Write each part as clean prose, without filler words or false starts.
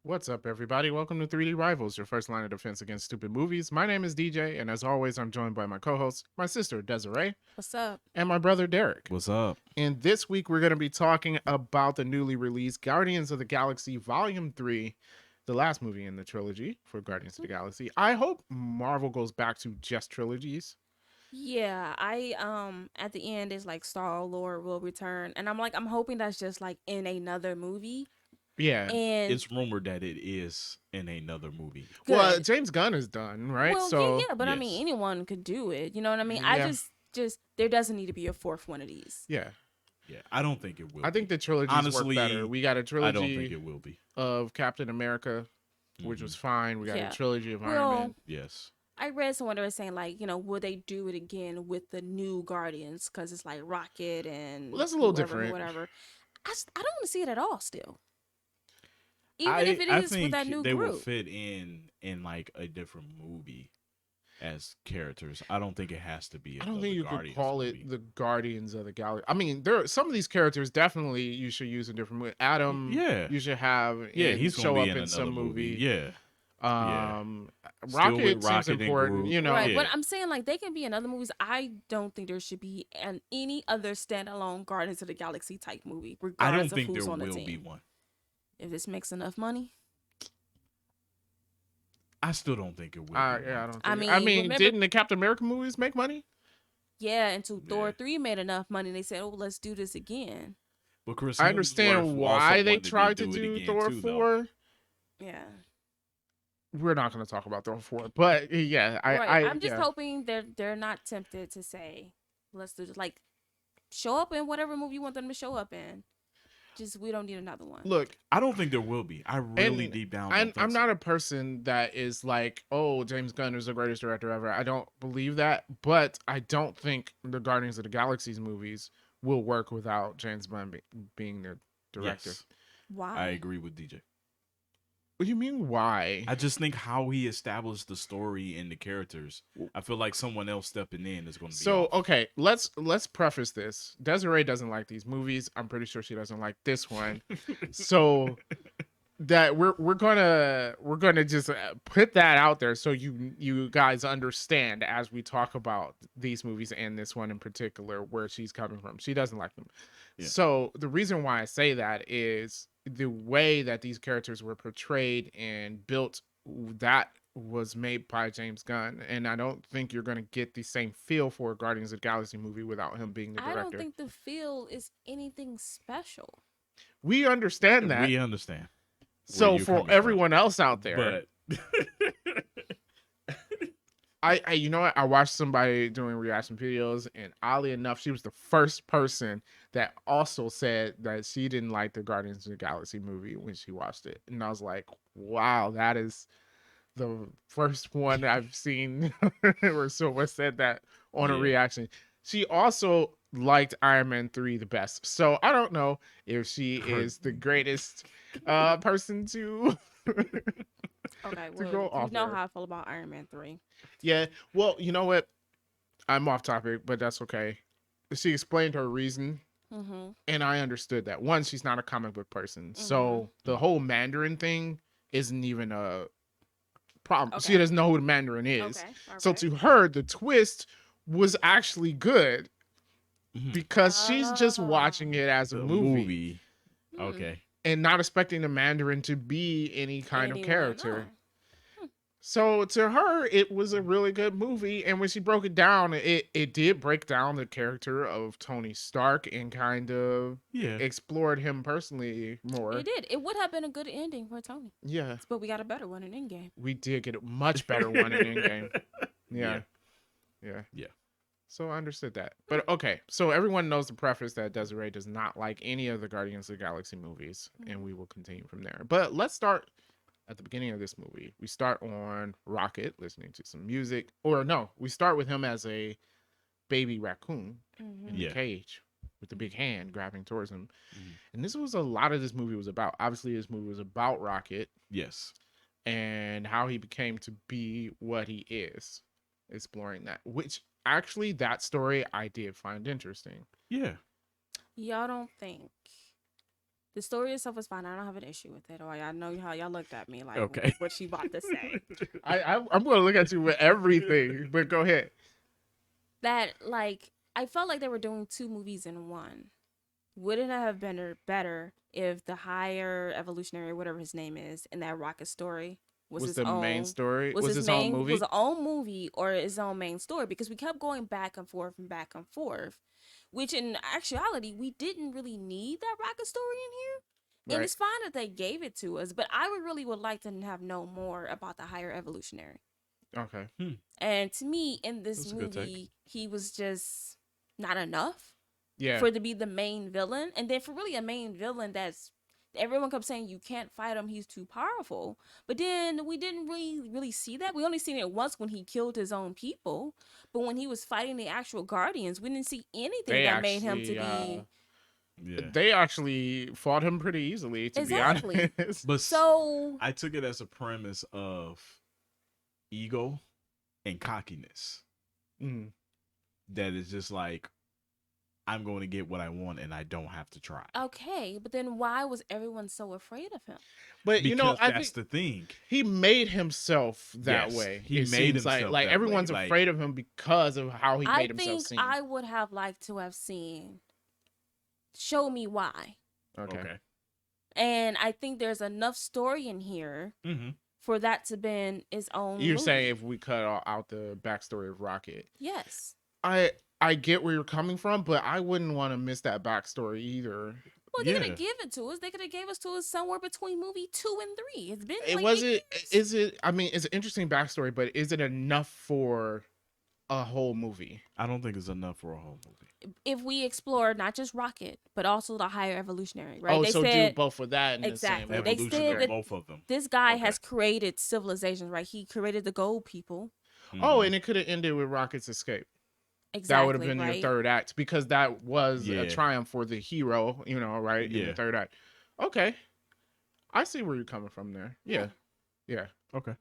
What's up, everybody? Welcome to 3D Rivals, your first line of defense against stupid movies. My name is DJ, and as always, I'm joined by my co host, my sister, Desiree, What's up? and my brother, Derek. What's up? And this week, we're going to be talking about the newly released Guardians of the Galaxy Volume 3, the last movie in the trilogy for Guardians of the Galaxy. I hope Marvel goes back to just trilogies. Yeah, I at the end is like Star Lord will return, and I'm hoping that's just like in another movie. Yeah. And It's rumored that it is in another movie. Well, good. James Gunn is done, right? Well, yeah, So, yeah, but I mean Yes. anyone could do it. You know what I mean? I yeah. just there doesn't need to be a fourth one of these. Yeah. Yeah, I don't think it will I think be. the trilogies work better. Honestly, We got a I don't think trilogy it will be. of Captain America, which was fine. We got a Yeah. trilogy of Iron Well, Man. Yes. I read someone that was saying like, will they do it again with the new Guardians because it's like Rocket Well, and that's a little whoever, different. whatever. I don't want to see it at all still. Even if I it I is with think that new they will group. fit in like a different movie as characters. I don't think it has to be I don't of think the you could Guardians call movie. it the Guardians of the Galaxy. I mean, there are some of these characters definitely you should use in different movies. Adam, Yeah. you should have Yeah, in he's going to show be up in in some another movie. movie. Yeah. Yeah. Um, Still with Rocket seems Rocket and important. Groot. You Right, know, but Yeah. I'm saying like they can be in other movies. I don't think there should be any other standalone Guardians of the Galaxy type movie, I don't regardless of think there who's on the will be team. one. If this makes enough money, I still don't think it will be yeah, I one. don't I think. I mean, mean, remember, didn't the Captain America movies make money? yeah, until Yeah. Thor 3 made enough money, they said, "Oh, let's do this again." But Chris I Hemsworth understand also why they wanted to tried to do it do again Thor too, though. 4. Yeah, We're not going to talk about Thor 4, but yeah, right. I'm just yeah. hoping they're not tempted to say, "Let's do this." Like, show up in whatever movie you want them to show up in. Just we don't need another one. Look, I don't think there will be. I really and deep down don't think I'm so. not a person that is like, oh, James Gunn is the greatest director ever. I don't believe that, but I don't think the Guardians of the Galaxy's movies will work without James Gunn being the director. Yes, I Why? agree with DJ. What do you mean? Why? I just think how he established the story and the characters. I feel like someone else stepping in is going to be So off. okay, let's preface this. Desiree doesn't like these movies. I'm pretty sure she doesn't like this one. So that we're gonna just put that out there so you guys understand as we talk about these movies and this one in particular where she's coming from. She doesn't like them. Yeah. So the reason why I say that is the way that these characters were portrayed and built, that was made by James Gunn, and I don't think you're gonna get the same feel for a Guardians of the Galaxy movie without him being the I don't director. think the feel is anything special. We understand that. We understand where So you're for coming everyone else out there, but I you know what? I watched somebody doing reaction videos, and oddly enough, she was the first person that also said that she didn't like the Guardians of the Galaxy movie when she watched it. And I was like, wow, that is the first one I've seen where someone said that on a yeah, reaction. She also liked Iron Man 3 the best. So I don't know if she her is the greatest person to Okay, to well, go you off know there. how I feel about Iron Man 3. Yeah. Well, you know what? I'm off topic, but that's okay. She explained her reason, Mm-hmm. and I understood that. One, she's not a comic book person, Mm-hmm. so the whole Mandarin thing isn't even a problem. She Okay. doesn't know who the Mandarin is. Okay. All So right. to her, the twist was actually good Mhm. because she's just watching Ah. it as a the movie movie. Hmm. Okay, and not expecting the Mandarin to be any kind of Anyone? character. Oh. So to her, it was a really good movie, and when she broke it down, it did break down the character of Tony Stark and kind of yeah, explored him personally more. It did. It would have been a good ending for Tony, Yeah, but we got a better one in Endgame. we did get a much better one in Endgame. yeah, Yeah, yeah. yeah. So I understood that. But okay, so everyone knows the preface that Desiree does not like any of the Guardians of the Galaxy movies, and we will continue from there. But let's start at the beginning of this movie. We start on Rocket listening to some music, or no, we start with him as a baby raccoon in Mm-hmm. the Yeah. cage with the big hand grabbing towards him. Mhm. And this was a lot of this movie was about. Obviously, this movie was about Rocket Yes. and how he became to be what he is, exploring that. Which actually, that story I did find interesting. Yeah. Y'all don't think The story itself was fine. I don't have an issue with it. Or I know how y'all looked at me like, Okay. what she about to say. I'm going to look at you with everything, but go ahead. That, like, I felt like they were doing two movies in one. Wouldn't it have been better if the higher evolutionary, whatever his name is, in that rocket story was his the own main story? was Was his his own main movie? was his own movie or his own main story, because we kept going back and forth and back and forth, which in actuality we didn't really need that rocket story in here. And Right. it's fine that they gave it to us, but I would like to have known more about the higher evolutionary. Okay. And to me, in this That's a good take. movie, he was just not enough Yeah. for to be the main villain. And then for really a main villain that's everyone kept saying you can't fight him, he's too powerful. But then we didn't really see that. We only seen it once when he killed his own people. But when he was fighting the actual Guardians, we didn't see anything They that made him to actually, be Yeah. They actually fought him pretty easily, to Exactly. be honest. But so I took it as a premise of ego and cockiness. Mm. That is just like, I'm going to get what I want and I don't have to try. okay, but then why was everyone so afraid of him? But Because I that's think the thing. he made himself that Yes, way. he It made seems himself like that everyone's way, like- afraid of him because of how he I made himself think seem. I would have liked to have seen show me why. Okay. And I think there's enough story in here Mm-hmm. for that to been its own You're movie. saying if we cut out the backstory of Rocket. Yes. I get where you're coming from, but I wouldn't want to miss that backstory either. Well, they could Yeah. have given it to us. They could have gave us to us somewhere between movie 2 and 3. It's been It like wasn't. 8 years. Is it? I mean, it's an interesting backstory, but is it enough for a whole movie? I don't think it's enough for a whole movie. If we explore not just Rocket, but also the higher evolutionary, right? Oh, they so said do both of that in Exactly. the They same Evolution said of that both of them. this guy Okay. has created civilizations, right? He created the gold people. Oh, Mhm. and it could have ended with Rocket's escape. Exactly. That would have been right? your third act, because that was a Yeah. triumph for the hero, right? In Yeah. the third act. Okay. I see where you're coming from there. Yeah. Yeah. Okay.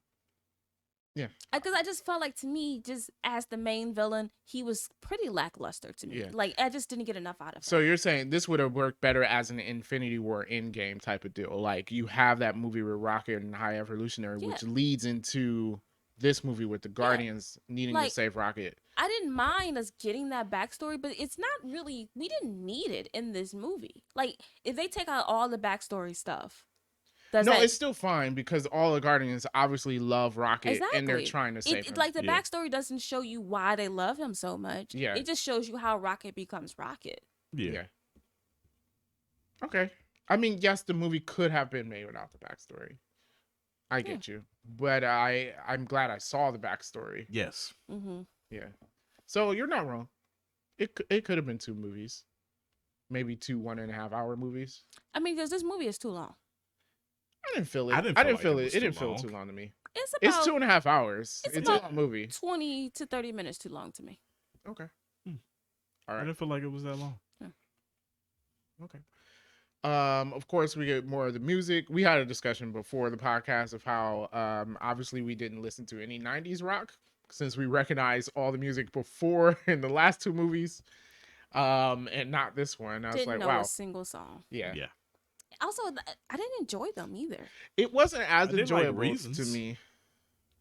Because I just felt like, to me, just as the main villain, he was pretty lackluster to me. Yeah. Like, I just didn't get enough out of him. So you're saying this would have worked better as an Infinity War Endgame type of deal. Like, you have that movie with Rocket and High Evolutionary, which leads into this movie with the Guardians needing to Like, save Rocket. I didn't mind us getting that backstory, but it's not really, we didn't need it in this movie. Like, if they take out all the backstory stuff, It's still fine, because all the Guardians obviously love Rocket and they're Exactly. trying to save him. Like, the Yeah. backstory doesn't show you why they love him so much. Yeah. It just shows you how Rocket becomes Rocket. Yeah. Okay. I mean, yes, the movie could have been made without the backstory. I get you. But I'm glad I saw the backstory. Yes. Mm-hmm. Yeah. So you're not wrong. It could have been 2 movies. Maybe 2 1.5 hour movies. I mean, because this movie is too long. I didn't feel it. I didn't feel like it was It didn't too feel long. too long to me. It's It's about 2.5 hours. it's It's a about- long movie. 20 to 30 minutes too long to me. Okay. Hmm. All I right. didn't feel like it was that long. Okay. Of course, we get more of the music. We had a discussion before the podcast of how obviously we didn't listen to any 90s rock, since we recognize all the music before in the last 2 movies, and not this one. I was Didn't like, know wow. a single song. Yeah. Yeah. Also, I didn't enjoy them either. It wasn't as I didn't like enjoyable to Reasons. me.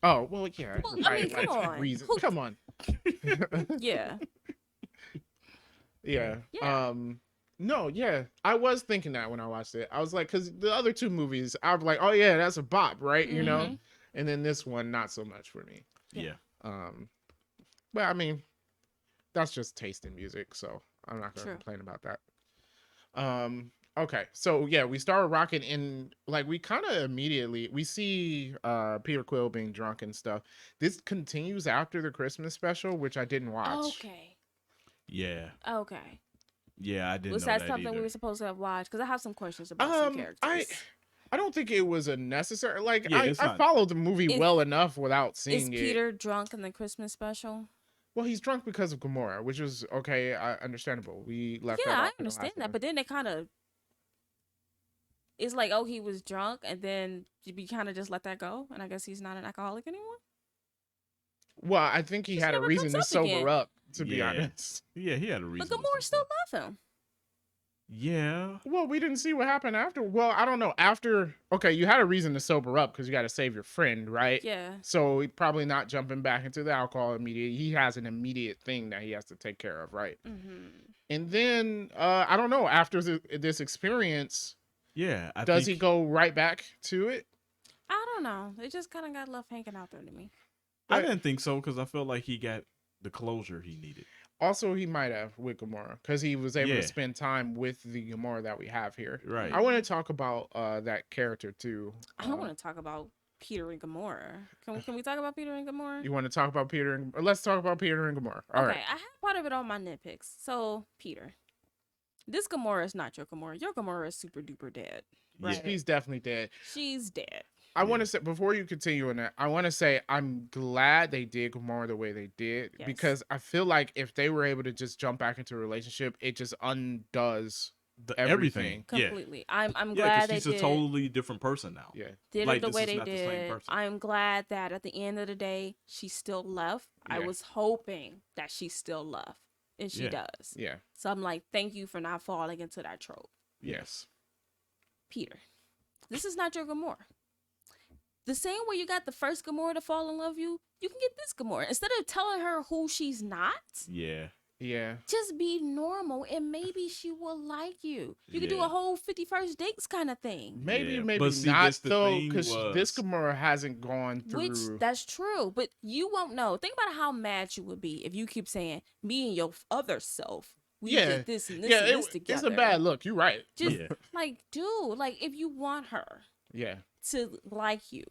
Oh, well, yeah. Well, I mean, right, come like, on. Reason. Who- Come on. Yeah. Yeah. Yeah. No, yeah. I was thinking that when I watched it. I was like, because the other 2 movies, I was like, oh yeah, that's a bop, right? You know? Mhm. And then this one, not so much for me. Yeah. But I mean, that's just taste in music, so I'm not gonna True. complain about that. Okay, so yeah, we start with Rocket, and like we kind of immediately we see Peter Quill being drunk and stuff. This continues after the Christmas special, which I didn't watch. Okay. Yeah. Okay. Yeah, I didn't Was know that that something either. we were supposed to have watched? Because I have some questions about some characters. I don't think it was a necessary. Like Yeah, I it's not- followed the movie Is- well enough without Is seeing it. Peter drunk in the Christmas special? Well, he's drunk because of Gamora, which was okay, understandable. We left that Yeah, off I in the understand last that. one. But then they kind of. It's like, oh, he was drunk, and then we kind of just let that go. And I guess he's not an alcoholic anymore. Well, I think he Just had a never reason comes to up sober again. up, to be Yeah. honest. Yeah, he had a reason. But to Gamora say still that. love him. Yeah. Well, we didn't see what happened after. Well, I don't know. After, okay, you had a reason to sober up because you got to save your friend, right? Yeah. So he probably not jumping back into the alcohol immediately. He has an immediate thing that he has to take care of, right? Mm-hmm. And then I don't know. After this experience, Yeah. I does think he go right back to it? I don't know. It just kind of got left hanging out there to me. I But didn't think so because I felt like he got the closure he needed. also, he might have with Gamora because he was able to Yeah. spend time with the Gamora that we have here. Right. I want to talk about that character too. I don't want to talk about Peter and Gamora. Can we talk about Peter and Gamora? You want to talk about Peter and let's talk about Peter and Gamora. All Okay, right. I have part of it on my nitpicks. So, Peter, this Gamora is not your Gamora. Your Gamora is super duper dead. Right? He's definitely dead. She's dead. I want to say before you continue on that, I want to say I'm glad they did Gamora the way they did Yes. because I feel like if they were able to just jump back into a relationship, it just undoes everything. Completely. I'm Yeah, glad they she's did. a totally different person now. Yeah. Did Like, it the this way is they not the same did. person. I'm glad that at the end of the day, she still left. I Yeah. was hoping that she still left, and she Yeah. does. Yeah. So I'm like, thank you for not falling into that trope. Yes. Peter, this is not your Gamora. The same way you got the first Gamora to fall in love with you, you can get this Gamora. Instead of telling her who she's not, Yeah. Yeah. just be normal and maybe she will like you. You could do Yeah. a whole 51st dates kind of thing. Maybe, Yeah, maybe but see, not this the though, thing because this was- Gamora hasn't gone through. Which that's true, but you won't know. Think about how mad you would be if you keep saying, "Me and your other self, we Yeah. did this and this yeah, and this together." it's a bad look. You're right. Just Yeah. like, dude, like if you want her Yeah. to like you,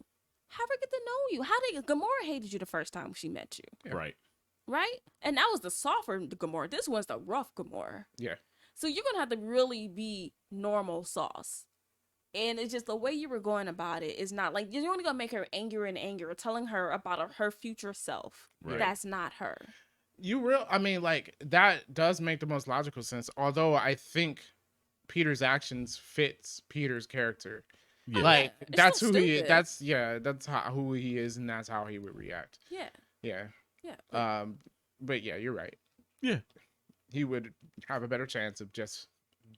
have her get to know you. How did Gamora hated you the first time she met you, Yeah. Right. right? And that was the softer Gamora. This one's the rough Gamora. Yeah. So you're gonna have to really be normal sauce. And it's just the way you were going about it is not like you're only gonna make her angrier and angrier, telling her about her future self. Right. That's not her. I mean, like, that does make the most logical sense. Although I think Peter's actions fits Peter's character. Yeah. Like, It's that's so who he is. stupid. That's who he is, and that's how he would react. Yeah. Yeah. Yeah. But yeah, you're right. Yeah. He would have a better chance of just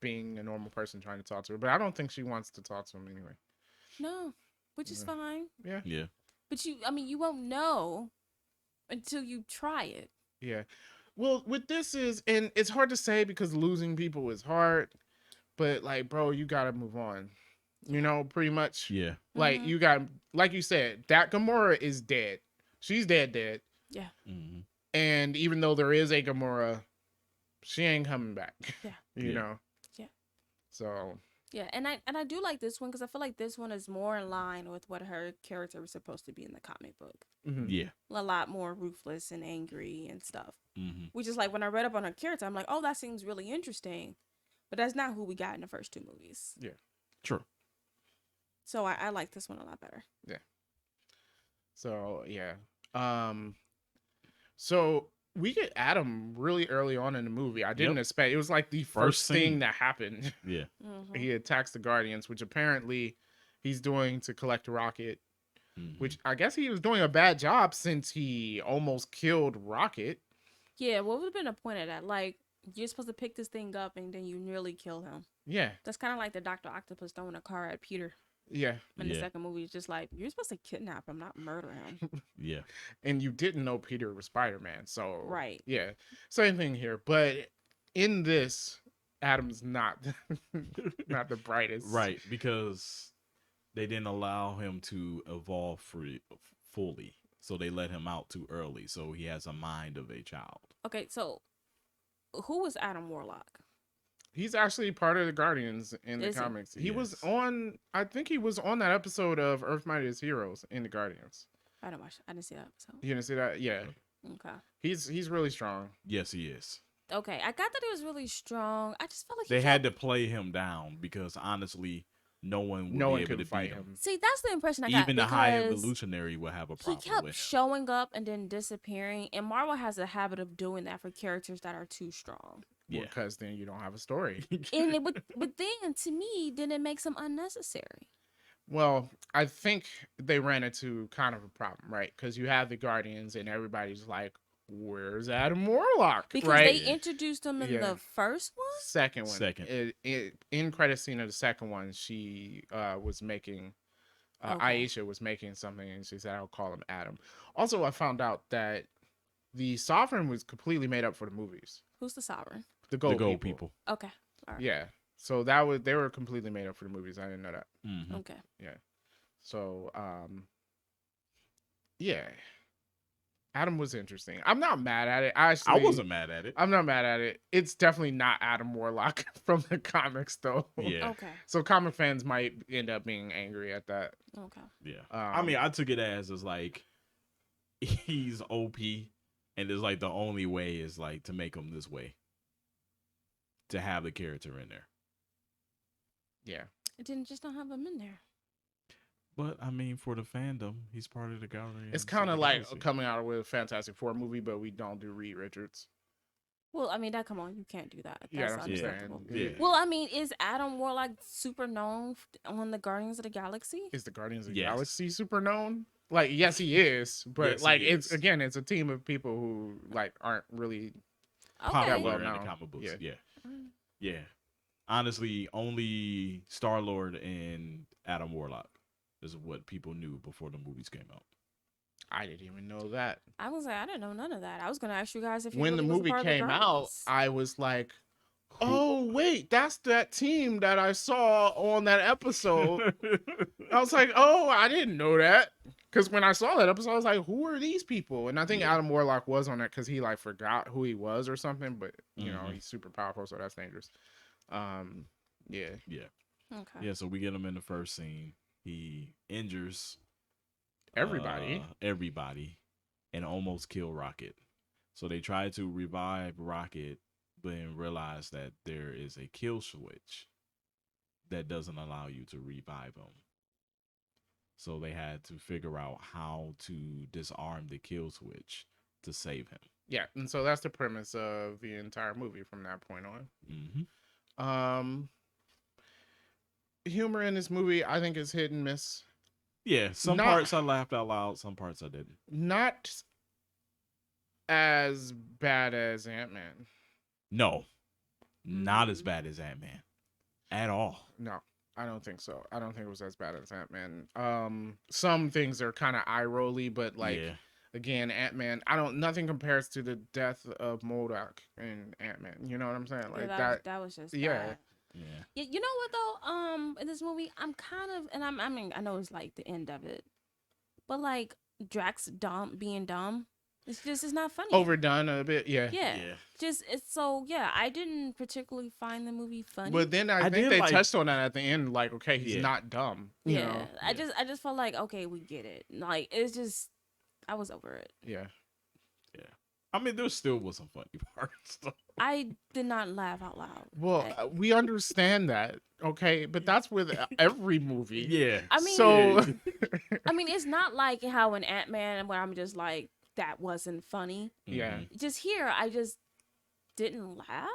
being a normal person trying to talk to her. But I don't think she wants to talk to him anyway. No. Which is fine. Yeah. But you won't know until you try it. Yeah. Well, with this and it's hard to say because losing people is hard, but like, bro, you gotta move on. You know, pretty much. Yeah. Like Mhm. you got, like you said, that Gamora is dead. She's dead. Yeah. Mm-hmm. And even though there is a Gamora, she ain't coming back. Yeah. you Yeah. know. Yeah. So. Yeah, and I do like this one because I feel like this one is more in line with what her character was supposed to be in the comic book. Mhm. Yeah. A lot more ruthless and angry and stuff. Mm-hmm. Which is like when I read up on her character, I'm like, oh, that seems really interesting. But that's not who we got in the first two movies. True. So I like this one a lot better. So yeah. So we get Adam really early on in the movie. I didn't Yep. expect it was like the First first thing scene. that happened. Yeah. Mm-hmm. He attacks the Guardians, which apparently he's doing to collect Rocket, Mhm. which I guess he was doing a bad job since he almost killed Rocket. Yeah, what would have been the point of that? Like, you're supposed to pick this thing up and then you nearly kill him. Yeah. That's kind of like the Dr. Octopus throwing a car at Peter Yeah. in the Yeah. second movie. It's just like, you're supposed to kidnap him, not murder him. Yeah. And you didn't know Peter was Spider-Man. So Right. yeah. Same thing here. But in this, Adam's not not the brightest. Right, because they didn't allow him to evolve fully. So they let him out too early. So he has a mind of a child. Okay, so who was Adam Warlock? He's actually part of the Guardians in the Is he? comics. He was Yes. on, I think he was on that episode of Earth Mightiest Heroes in the Guardians. I didn't see that episode. You didn't see that? Yeah. Okay. He's really strong. Yes, he is. Okay, I got that he was really strong. I just felt like They had to play him down because honestly, no one would No be one able could to fight beat him. him. See, that's the impression I got. Even the high because evolutionary will have a he problem kept with him. showing up and then disappearing, and Marvel has a habit of doing that for characters that are too strong. Yeah. Because then you don't have a story. And but then to me, then it makes them unnecessary. Well, I think they ran into kind of a problem, right? Because you have the Guardians and everybody's like, where's Adam Warlock? Because right? they introduced him in Yeah. the first one. Second one. Second. In credit scene of the second one, she was making. Okay. Aisha was making something, and she said, "I'll call him Adam." Also, I found out that the Sovereign was completely made up for the movies. Who's the Sovereign? The The Gold, gold people. people. Okay. All right. Yeah. So they were completely made up for the movies. I didn't know that. Mm-hmm. Okay. Yeah. So yeah. Adam was interesting. I'm not mad at it. I Actually, wasn't mad at it. I'm not mad at it. It's definitely not Adam Warlock from the comics, though. Yeah. Okay. So comic fans might end up being angry at that. Okay. Yeah. I mean, I took it as like he's OP, and it's like the only way is like to make him this way, to have the character in there. Yeah. It didn't just not have him in there. But I mean, for the fandom, he's part of the gallery. It's kind of like coming out with a Fantastic Four movie, but we don't do Reed Richards. Well, I mean, come on, you can't do that. Yeah, That's that's what I'm unacceptable. saying. Yeah. Well, I mean, is Adam Warlock super known on the Guardians of the Galaxy? Is the Guardians of the Yes. Galaxy super known? Like, yes, he is, but Yes, he like, is. it's a team of people who like aren't really. popular Okay. well in the known. comic books. Yeah. Yeah. Honestly, only Star-Lord and Adam Warlock is what people knew before the movies came out. I didn't even know that. I was like, I didn't know none of that. I was gonna ask you guys if When the movie came out, I was like, "Oh wait, that's that team that I saw on that episode." I was like, "Oh, I didn't know that." Because when I saw that episode, I was like, "Who are these people?" And I think Yeah. Adam Warlock was on it because he like forgot who he was or something. But you know, Mhm. he's super powerful, so that's dangerous. Yeah. Yeah. Okay. Yeah, so we get him in the first scene. He injures Everybody. and almost kill Rocket. So they try to revive Rocket, but then realize that there is a kill switch that doesn't allow you to revive him. So they had to figure out how to disarm the kill switch to save him. Yeah, and so that's the premise of the entire movie from that point on. Mm-hmm. Humor in this movie, I think, is hit and miss. Yeah, some parts I laughed out loud, some parts I didn't. Not as bad as Ant-Man. No, not as bad as Ant-Man at all. No, I don't think so. I don't think it was as bad as Ant-Man. Some things are kind of eye-rolly, but like again, Ant-Man, nothing compares to the death of MODOK in Ant-Man. You know what I'm saying? Like that was just yeah. bad. Yeah. You know what though? In this movie, I'm kind of, and I mean, I know it's like the end of it, but like Drax being dumb, it's not funny. Overdone a bit, yeah. Yeah. Just it's so I didn't particularly find the movie funny. But then I think they touched on that at the end, like, okay, he's not dumb. You know? I just felt like, okay, we get it. Like it's just, I was over it. Yeah. I mean, there still was some funny parts. I did not laugh out loud. Well, we understand that, okay, but that's with every movie. Yeah. I mean, so I mean, it's not like how in Ant-Man where I'm just like, that wasn't funny. Yeah. Just here, I just didn't laugh.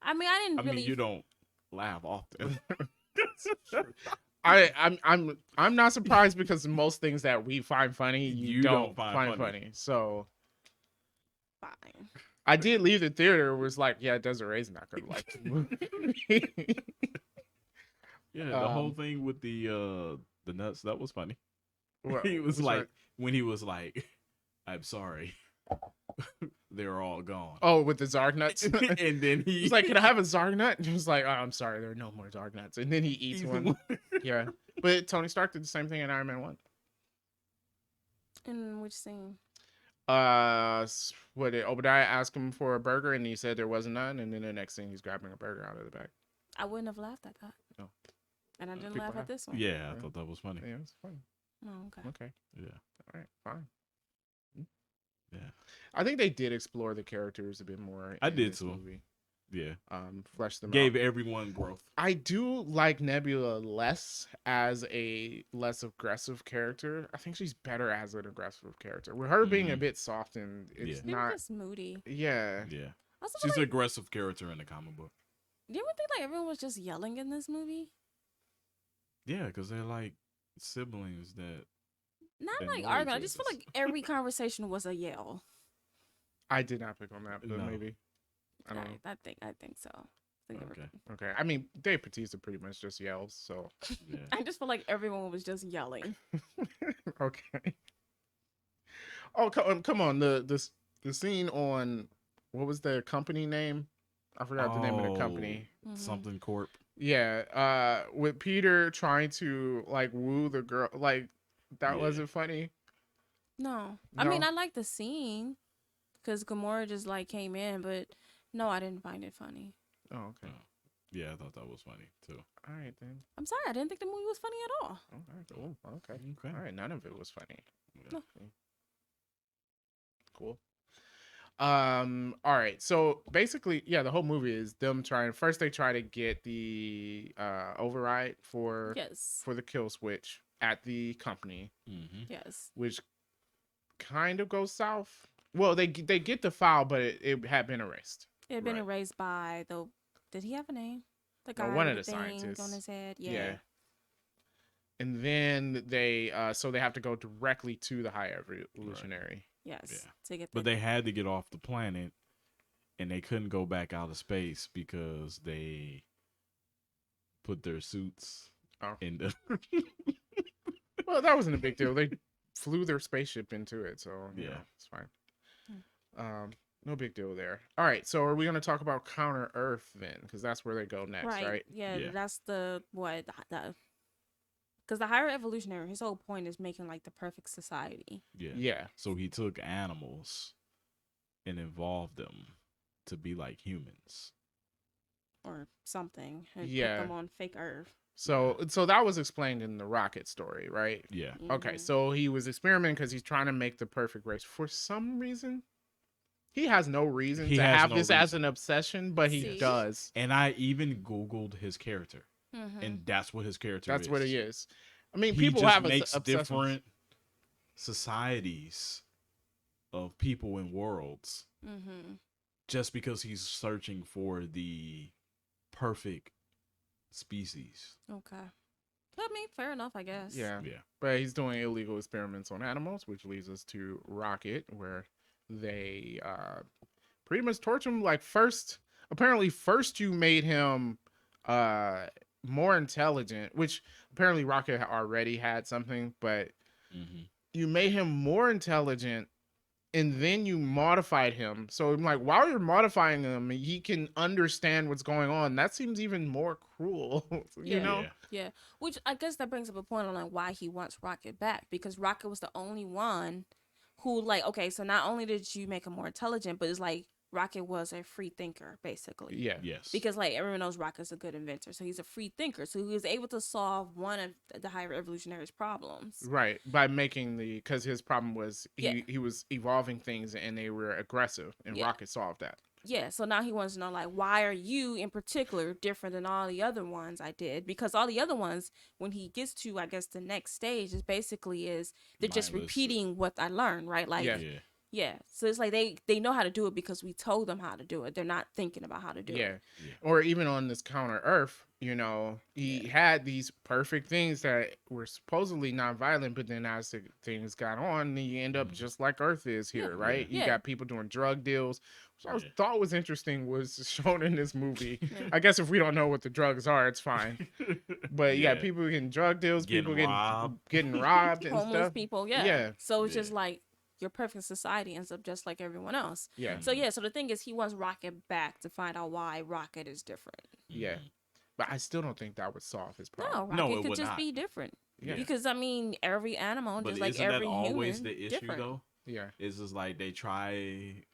I mean, I didn't really. I mean, you don't laugh often. I'm not surprised because most things that we find funny, you don't find funny. So fine. I did leave the theater. Was like, yeah, Desiree's not gonna like the movie. Yeah, the whole thing with the nuts, that was funny. Well, he was like, when he was like, I'm sorry, they're all gone. Oh, with the Zarg nuts. And then he's like, can I have a Zarg nut? And he was like, oh, I'm sorry, there are no more Zarg nuts. And then he eats one. Yeah, but Tony Stark did the same thing in Iron Man 1. In which scene? What did Obadiah ask him for a burger and he said there wasn't none, and then the next thing he's grabbing a burger out of the bag. I wouldn't have laughed at that. No. And I didn't laugh at this one. Yeah, I thought that was funny. Yeah, it was funny. Oh, okay. Okay. Yeah. All right, fine. Yeah. I think they did explore the characters a bit more. I did this too. movie. Yeah. Flesh them Gave out. everyone growth. I do like Nebula less as a less aggressive character. I think she's better as an aggressive character. With her being a bit soft and it's not just moody. Yeah. Yeah. Also, she's an aggressive character in the comic book. Do you ever think like everyone was just yelling in this movie? Yeah, because they're like siblings that. Not that like know arguing. I each just feel other. like every conversation was a yell. I did not pick on that, but No. maybe I don't know. I think so. I think Okay. Okay, I mean Dave Bautista pretty much just yells, so Yeah. I just feel like everyone was just yelling. okay. Oh, come on, the scene on what was the company name? I forgot the name of the Oh, company. Hmm. something corp. Yeah, with Peter trying to like woo the girl, like that Yeah. wasn't funny. No, I mean No. I like the scene because Gamora just like came in, but no, I didn't find it funny. Oh, Oh. okay. Yeah, I thought that was funny too. All right then. I'm sorry, I didn't think the movie was funny at all. Oh, all right. Oh, okay. Okay. All right. None of it was funny. Yeah. No. Okay, cool. All right. So basically, yeah, the whole movie is them trying. First, they try to get the override Yes, for the kill switch at the company, Mm-hmm. yes, which kind of goes south. Well, they get the file, but it had been erased. it had been Right. erased by the. Did he have a name? The No, guy one with of the the thing on scientists. his head. Yeah. Yeah. And then they so they have to go directly to the high Right. evolutionary. Yes. Yeah. To get But the. they had to get off the planet, and they couldn't go back out of space because they put their suits Oh. in the. Well, that wasn't a big deal. They flew their spaceship into it, so you know Yeah. it's fine. Hmm. No big deal there. All right, so are we gonna talk about Counter Earth then? Because that's where they go next, Right. right? Yeah. Yeah. That's the what the. Because the higher evolutionary, his whole point is making like the perfect society. Yeah. Yeah, So he took animals and evolved them to be like humans. Or something, and put yeah. them on fake Earth. So that was explained in the Rocket story, right? Yeah. Okay, Mhm. so he was experimenting because he's trying to make the perfect race. For some reason, he has no reason He to has have no this as reason. an obsession, but he See? does. And I even Googled his character, Mhm. and that's what his character That's is. what he is. I mean, He people just have makes obsessions. different societies of people and worlds Mhm. just because he's searching for the perfect species. Okay. I mean, fair enough, I guess. Yeah. Yeah. But he's doing illegal experiments on animals, which leads us to Rocket, where they pretty much torture him. Like apparently first you made him uh more intelligent, which apparently Rocket already had something, but Mm-hmm. you made him more intelligent and then you modified him. So I'm like, while you're modifying him, he can understand what's going on. That seems even more cruel, you Yeah. know? Yeah. Yeah. Which I guess that brings up a point on like why he wants Rocket back because Rocket was the only one who like okay, so not only did you make him more intelligent, but it's like Rocket was a free thinker basically. Yeah. Yes. Because like everyone knows Rocket's a good inventor, so he's a free thinker. So he was able to solve one of the higher evolutionary's problems. Right, by making because his problem was Yeah. he was evolving things and they were aggressive, and Yeah. Rocket solved that. Yeah, so now he wants to know like why are you in particular different than all the other ones I did? Because all the other ones, when he gets to I guess the next stage, is basically is they're just Mindless. repeating what I learned, right? Like Yeah. Yeah. yeah, so it's like they know how to do it because we told them how to do it. They're not thinking about how to do Yeah. it. Yeah. Or even on this Counter Earth, he Yeah. had these perfect things that were supposedly non-violent, but then as things got on, you end up Mhm. just like Earth is here, Yeah. right? You Yeah. got people doing drug deals, which Yeah. thought was interesting was shown in this movie. Yeah. I guess if we don't know what the drugs are, it's fine. But you got Yeah. people getting drug deals, Getting people robbed. getting robbed and Homeless stuff. people, yeah. Yeah. So it's Yeah. just like your perfect society ends up just like everyone else. Yeah. So yeah, so the thing is he wants Rocket back to find out why Rocket is different. Yeah. Mhm. But I still don't think that would solve his No, problem. Rocket No, it could would just not. be different. Yeah. Because I mean, every animal, But just like isn't that every always human, the issue different. though? Yeah. It's just like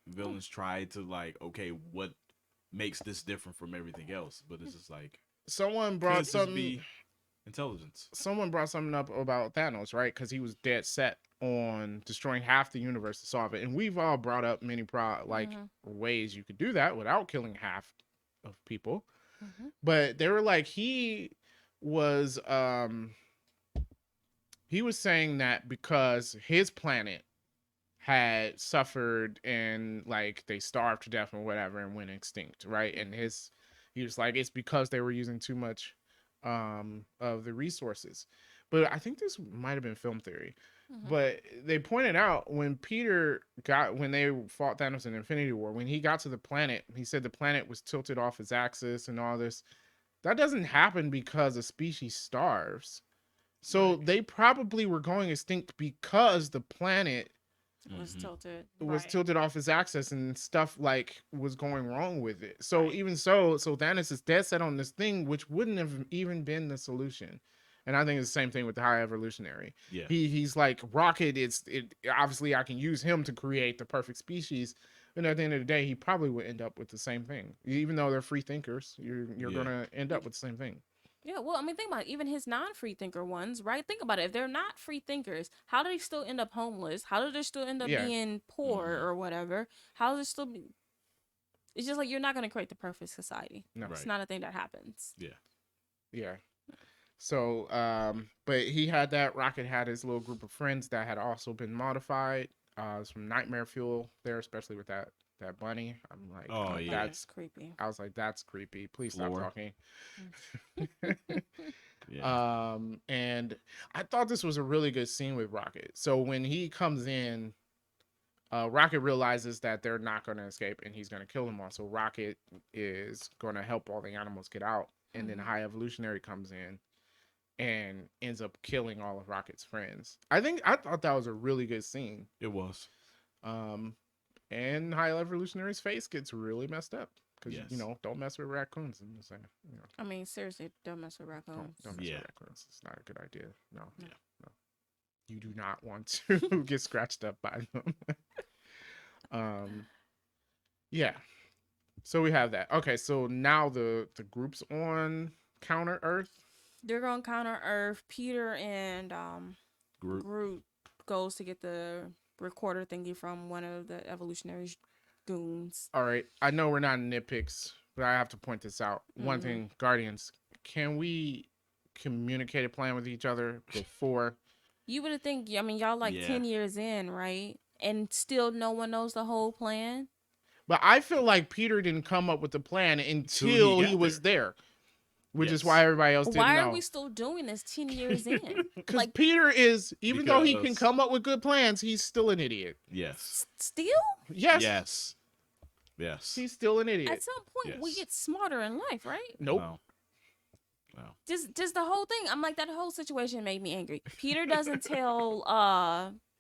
villains try to like, okay, what makes this different from everything else? But it's just like Someone could brought just something. be intelligence. Someone brought something up about Thanos, right? Because he was dead set on destroying half the universe to solve it, and we've all brought up many Mhm. ways you could do that without killing half of people. Mhm. But they were like was he was saying that because his planet had suffered and like they starved to death or whatever and went extinct, right? And he was like it's because they were using too much of the resources. but I think this might have been film theory. Mhm. But they pointed out when when they fought Thanos in Infinity War, when he got to the planet, he said the planet was tilted off its axis and all this. That doesn't happen because a species starves. So Right. they probably were going extinct because the planet Was Mhm. tilted. was Right. tilted off its axis and stuff like was going wrong with it. So Right. even so Thanos is dead set on this thing, which wouldn't have even been the solution. And I think it's the same thing with the High Evolutionary. Yeah. He's like Rocket. It obviously I can use him to create the perfect species, and at the end of the day, he probably would end up with the same thing. Even though they're free thinkers, you're Yeah. gonna end up with the same thing. Yeah, well, I mean, think about it. Even his non-free thinker ones, right? Think about it. If they're not free thinkers, how do they still end up homeless? How do they still end up Yeah, being poor Mhm. or whatever? How does it still be? It's just like you're not going to create the perfect society. no, It's Right. not a thing that happens. Yeah. yeah. So, but he had that. Rocket had his little group of friends that had also been modified. Some nightmare fuel there, especially with that bunny. I'm like, Oh, yeah. that's. That's creepy. I was like, that's creepy. Please stop Floor. talking. Yeah. And I thought this was a really good scene with Rocket. So when he comes in, Rocket realizes that they're not going to escape and he's going to kill them all. So Rocket is going to help all the animals get out. And then Mhm. High Evolutionary comes in and ends up killing all of Rocket's friends. I thought that was a really good scene. It was. Um, and High Evolutionary's face gets really messed up because Yes. don't mess with raccoons. I'm just saying, I mean, seriously, don't mess with don't raccoons. don't mess Yeah. with raccoons. It's not a good idea. No, Yeah. no. You do not want to get scratched up by them. um, yeah. So we have that. Okay, so now the group's on Counter Earth. They're going to counter Earth. Peter and Group. Groot goes to get the recorder thingy from one of the evolutionary goons. All right. I know we're not nitpicks, but I have to point this out. One Mhm. thing, Guardians, can we communicate a plan with each other before? You would have think, I mean, y'all like Yeah. 10 years in, right? And still no one knows the whole plan. But I feel like Peter didn't come up with the plan Till until he he got was there, which is Yes. why everybody else didn't Why are know. we still doing this 10 years in? Because Like, Peter is, even though he can Because- come up with good plans, he's still an idiot. Yes. still? Yes, Yes. Yes. he's still an At idiot. some point, we Yes. get smarter in life, right? Nope. No. No. Just the whole thing. I'm like, that whole situation made me angry. Peter doesn't tell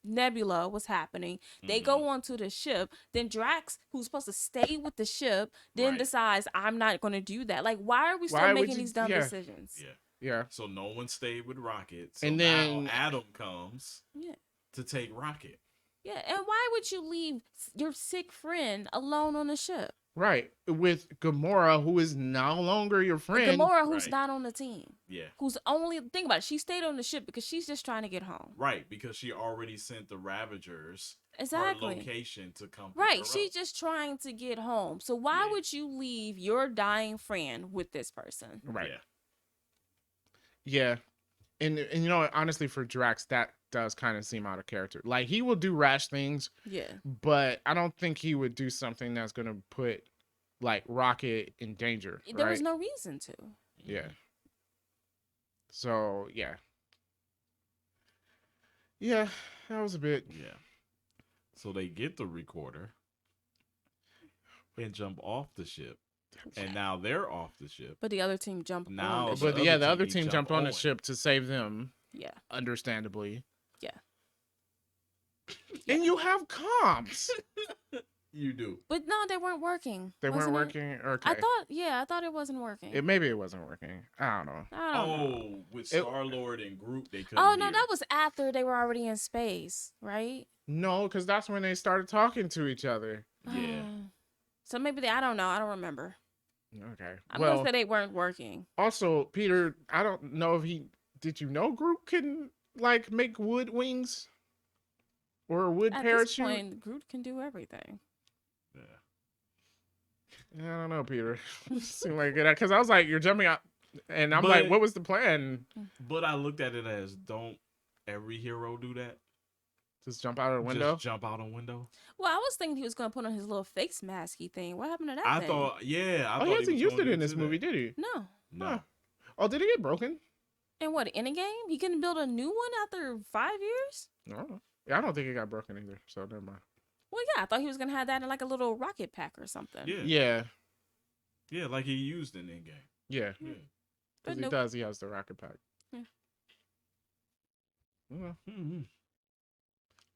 Nebula what's happening. They Mhm. go onto the ship. Then Drax, who's supposed to stay with the ship, then Right. decides I'm not going to do that. Like, why are we still Why would making you- these dumb yeah. decisions? Yeah. Yeah. So no one stayed with Rocket. So And now then- Adam comes Yeah. to take Rocket. Yeah, and why would you leave your sick friend alone on the ship? Right. With Gamora, who is no longer your friend. Gamora, who's Right. not on the team, Yeah. who's only think about it, she stayed on the ship because she's just trying to get home. Right. Because she already sent the Ravagers Exactly. her location to come. pick Right, her she's up. just trying to get home. So why Yeah. would you leave your dying friend with this person? Right. Yeah. Yeah. And you know what, honestly, for Drax, that does kind of seem out of character. Like, he will do rash things, Yeah. but I don't think he would do something that's gonna put like Rocket in danger. There right? was no reason to. Yeah. So yeah. Yeah, that was a bit. Yeah. So they get the recorder and jump off the ship. And now they're off the ship. But the other team jumped Now on the But ship. yeah, other the other team team jumped jumped on the on. ship to save them, Yeah. understandably. Yeah. And you have comms. You do. But no, they weren't working. They weren't wasn't it? working. Okay. I thought it wasn't working. Maybe it wasn't working. I don't know. I don't know. Oh, with It- Star Lord and Groot, they couldn't. Oh no, hear. that was after they were already in space, right? No, because that's when they started talking to each other. Yeah. So maybe I don't know. I don't remember. Okay. I'm well, gonna say they weren't working. also, Peter, I don't know if did you know Groot can like make wood wings or a wood At parachute? this point, Groot can do everything. Yeah. I don't know, Peter. Seemed like good because I was like, you're jumping out, and I'm But- like, what was the plan? But I looked at it as, don't every hero do that? Just jump out of the window? Just jump out a window. Well, I was thinking he was gonna put on his little face masky thing. What happened to that I thing? thought, yeah. I Oh, thought he hasn't was used gonna it in do this that. movie, did he? No. No. Huh. Oh, did it get broken? And what, in a game? He couldn't build a new one after 5 years? No, I don't think it got broken either. So never mind. Well, yeah, I thought he was gonna have that in like a little rocket pack or something. Yeah. Yeah, Yeah, like he used in game. yeah, Yeah. But because he nope. does. He has the rocket pack. Yeah. Well, Mm-hmm.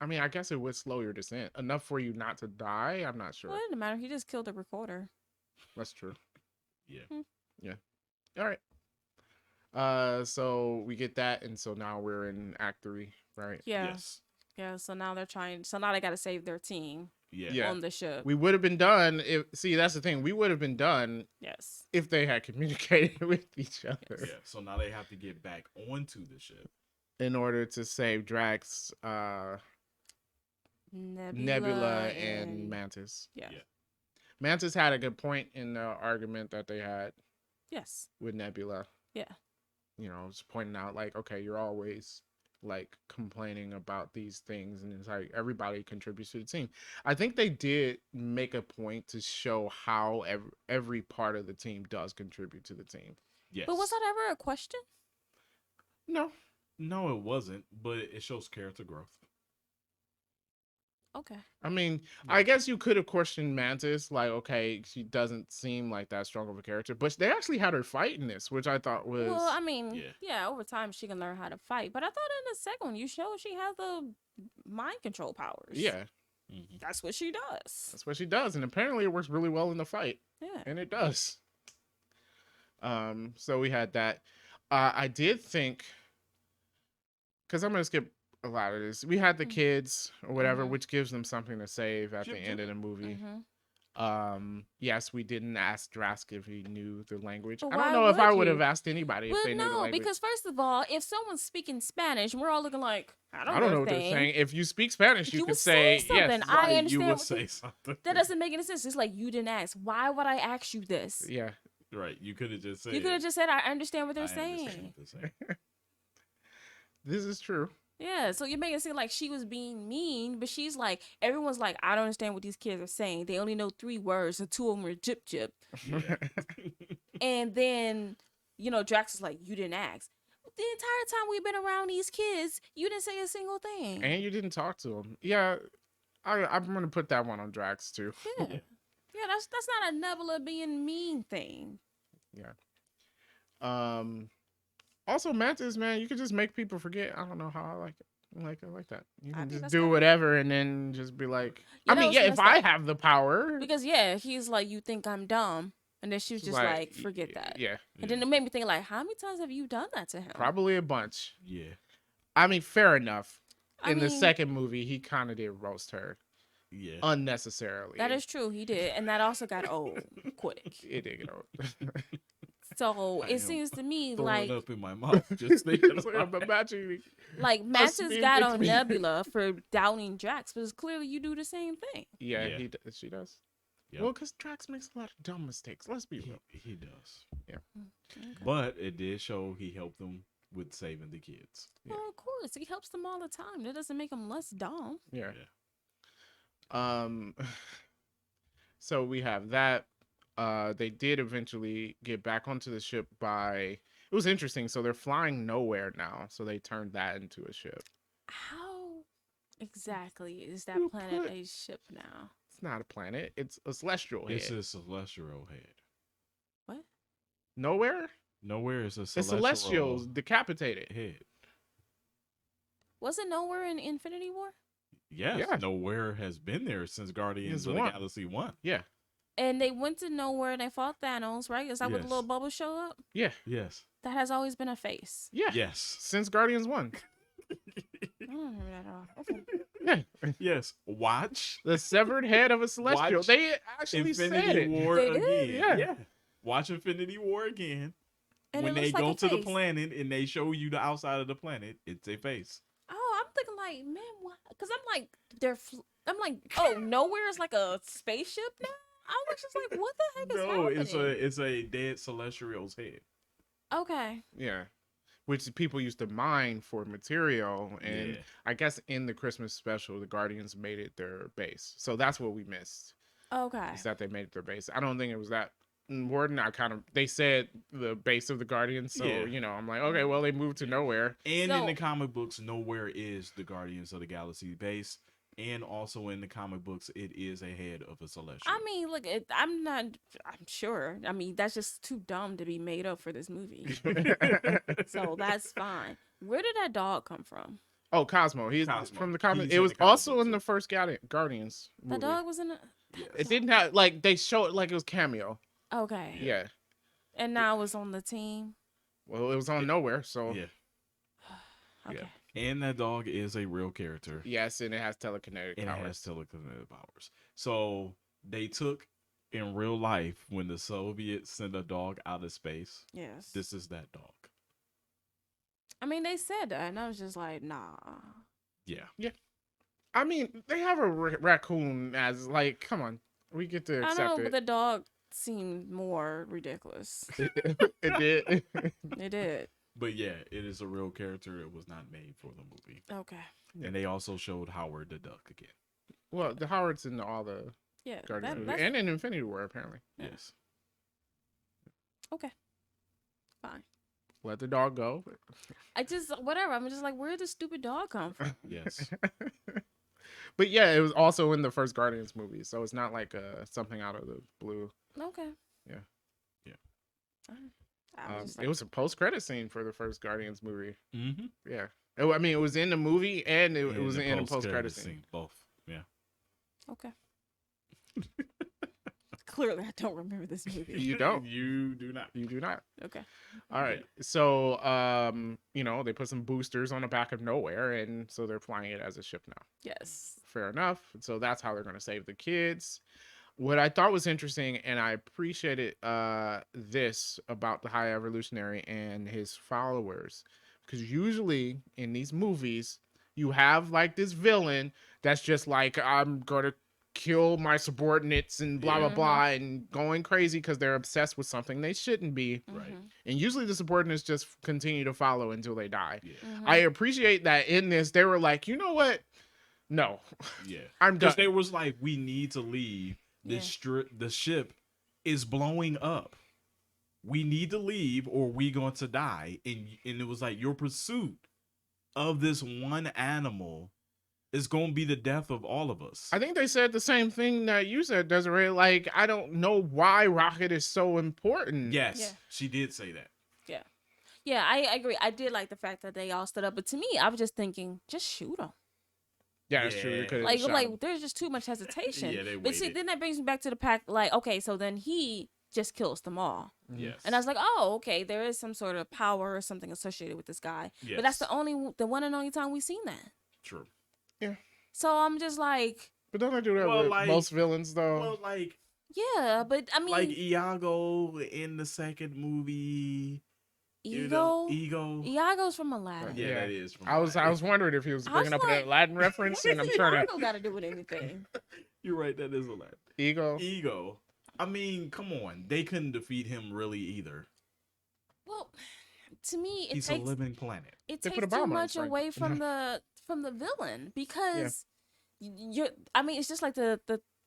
I mean, I guess it would slow your descent enough for you not to die. I'm not sure. Well, it didn't matter. He just killed the recorder. That's true. Yeah. All right. So we get that, and so now we're in Act 3, right? Yeah. Yes. Yeah. So now they're trying. So now they got to save their team Yeah. Yeah. on the ship. We would have been done if. See, that's the thing. We would have been done Yes. if they had communicated with each other Yeah. So now they have to get back onto the ship. in order to save Drax, Nebula, and Mantis. Yeah. Yeah. Mantis had a good point in the argument that they had Yes. with Nebula. Yeah. You know, just pointing out like, okay, you're always like complaining about these things, and it's like everybody contributes to the team. I think they did make a point to show how every part of the team does contribute to the team. Yes. But was that ever a question? No, No, it wasn't, but it shows character growth. Okay. I mean, Yeah. I guess you could have questioned Mantis, like, okay, she doesn't seem like that strong of a character, but they actually had her fight in this, which I thought was. Well, I mean, Yeah. yeah, over time she can learn how to fight. But I thought in the second one you showed she has the mind control powers. Yeah, Mm-hmm. That's what she does. that's what she does, and apparently it works really well in the fight, Yeah. and it does. So we had that. I did think, because I'm gonna skip a lot of this. We had the kids or whatever, Mhm. which gives them something to save at the end of the movie. Yes, we didn't ask Drask if he knew the language. But I why don't know if I would would you? have asked anybody if Well, they knew the no, language. because first of all, if someone's speaking Spanish, and we're all looking like, I I don't know a what they're thing. saying. If you speak Spanish, you You could would say say yes. something. I Right, understand you would what say the- something. That doesn't make any sense. It's like you didn't ask. Why would I ask you this? Yeah, Right. You could have just said. You could have just said, I understand what they're I understand saying. what they're saying. this is true. Yeah, so you're making it seem like she was being mean, but she's like, everyone's like, I don't understand what these kids are saying. They only know 3 words, and 2 of them are jip jip. Yeah. And then, Drax is like, you didn't ask. The entire time we've been around these kids, you didn't say a single thing. And you didn't talk to him. Yeah, I'm gonna put that one on Drax too. Yeah. Yeah, that's not a Nebula being mean thing. Also, Mantis, man, you could just make people forget. I don't know how I like it. I like that. You I can think just that's do kinda- whatever and then just be like, You I know mean, what's yeah, if messed I up? have the power. Because, yeah, he's like, you think I'm dumb. And then she was She's just like, forget that. Yeah, And then it made me think, like, how many times have you done that to him? probably a bunch. Yeah. I mean, fair enough. I In the mean, second movie, he kind of did roast her Yeah. unnecessarily. that is true. He did. And that also got old quick. It did get old. So I it am seems to me Throwing like up in my mouth just thinking It's like, about I'm imagining. Mantis being got on between- Nebula for doubting Drax, but clearly you do the same thing. Yeah, Yeah. She does. Yep. Well, because Drax makes a lot of dumb mistakes. Let's be real. He does. Yeah. Okay. But it did show he helped them with saving the kids. Well, of course, he helps them all the time. That doesn't make them less dumb. Yeah. Yeah. So we have that. They did eventually get back onto the ship by. It was interesting. So they're flying nowhere now. So they turned that into a ship. How exactly is that You planet put- a ship now? It's not a planet. It's a celestial It's head. a celestial head. What? Nowhere. Nowhere is a It's celestial celestials decapitated. head. Was it nowhere in Infinity War? Yes, Yeah. nowhere has been there since Guardians It's of the one. Galaxy 1. Yeah. And they went to nowhere and they fought Thanos, right? Is that where the Yes. little bubbles show up? Yeah. Yes. That has always been a face. Yeah. Yes. Since Guardians 1. I don't remember that at all. Okay. Yeah. Yes. Watch The severed head of a celestial. Watch They actually said Infinity it. War They again. did? Yeah. Watch Infinity War again. And when it they looks like go a to the face. planet and they show you the outside of the planet, it's a face. Oh, I'm thinking like, man, what? Because I'm like, I'm like, oh, nowhere is like a spaceship now. I was just like, what the heck is No, happening? it's a dead celestial's head. Okay. Yeah. Which people used to mine for material. And Yeah. I guess in the Christmas special, the Guardians made it their base. So that's what we missed. Okay. Is that they made it their base. I don't think it was that Warden, they said the base of the Guardians, so Yeah. I'm like, okay, well they moved to nowhere. And in the So- comic books, nowhere is the Guardians of the Galaxy base. And also in the comic books, it is ahead of a Celestial. I mean, look, I'm sure. I mean, that's just too dumb to be made up for this movie. So that's fine. Where did that dog come from? Oh, Cosmo. He's Cosmo. from the comic. He's It in was the comic also book in the too. first Guardians The movie. dog was in a. It didn't have like they showed like it was cameo. Okay. Yeah. And now it's on the team. Well, it was on nowhere, so Yeah. Okay. Yeah. And that dog is a real character. yes, and it has telekinetic And it powers. has telekinetic powers. So they took in real life when the Soviets sent a dog out of space. Yes. This is that dog. I mean, they said that, and I was just like, nah. Yeah. I mean, they have a raccoon as like, come on, we get to I accept don't know, but it. the dog seemed more ridiculous. It did. It did. But yeah, it is a real character. It was not made for the movie. Okay. Yeah. And they also showed Howard the Duck again. Well, the Howard's in all the Yeah. Guardians movies That's and in Infinity War apparently. Yeah. Yes. okay. Fine. Let the dog go. I just whatever. I'm just like, where did the stupid dog come from? Yes. But yeah, it was also in the first Guardians movie, so it's not like something out of the blue. Okay. Yeah. Yeah. I was just It like, was a post-credit scene for the first Guardians movie. Mm-hmm. Yeah. I mean, it was in the movie and it was in a post-credit scene. Both. Yeah. okay. Clearly, I don't remember this movie. You don't. You do not. You do not. Okay. All right. So, they put some boosters on the back of nowhere, and so they're flying it as a ship now. Yes. Fair enough. So that's how they're going to save the kids. What I thought was interesting, and I appreciated this about the High Evolutionary and his followers, because usually in these movies, you have like this villain that's just like, I'm going to kill my subordinates and blah, blah, Yeah. blah, and going crazy because they're obsessed with something they shouldn't be. Right. Mhm. And usually the subordinates just continue to follow until they die. Yeah. Mhm. I appreciate that in this, they were like, you know what? No, Yeah. I'm done. Because they was like, we need to leave. Yeah. The ship is blowing up. We need to leave or we going to die. And it was like, your pursuit of this one animal is going to be the death of all of us. I think they said the same thing that you said, Desiree. Like, I don't know why Rocket is so important. Yes, Yeah. she did say that. Yeah, I agree. I did like the fact that they all stood up, but to me, I was just thinking, just shoot them. Yeah, that's true. They Yeah. could've Like, shot like him. there's just too much hesitation. Yeah, they But see, waited. then that brings me back to the pack. Like, okay, so then he just kills them all, Mhm. Yes. and I was like, oh, okay, there is some sort of power or something associated with this guy. yes. But that's the one and only time we've seen that. True. So I'm just like, But don't they do that Well, with like- most villains, though? Well, like yeah, but I mean, Iago in the second movie. Ego, Ego. Iago's from Aladdin. Yeah, Yeah. that is. From I was Aladdin. wondering if he was I bringing was up like, an Aladdin reference, What and I'm does trying to Iago got to do with anything? You're right. That is Aladdin. ego. Ego. I mean, come on. They couldn't defeat him really either. Well, to me, it He's takes a living planet. it They put takes a too bomb on much his brain. away from the villain because you're. I mean, it's just like the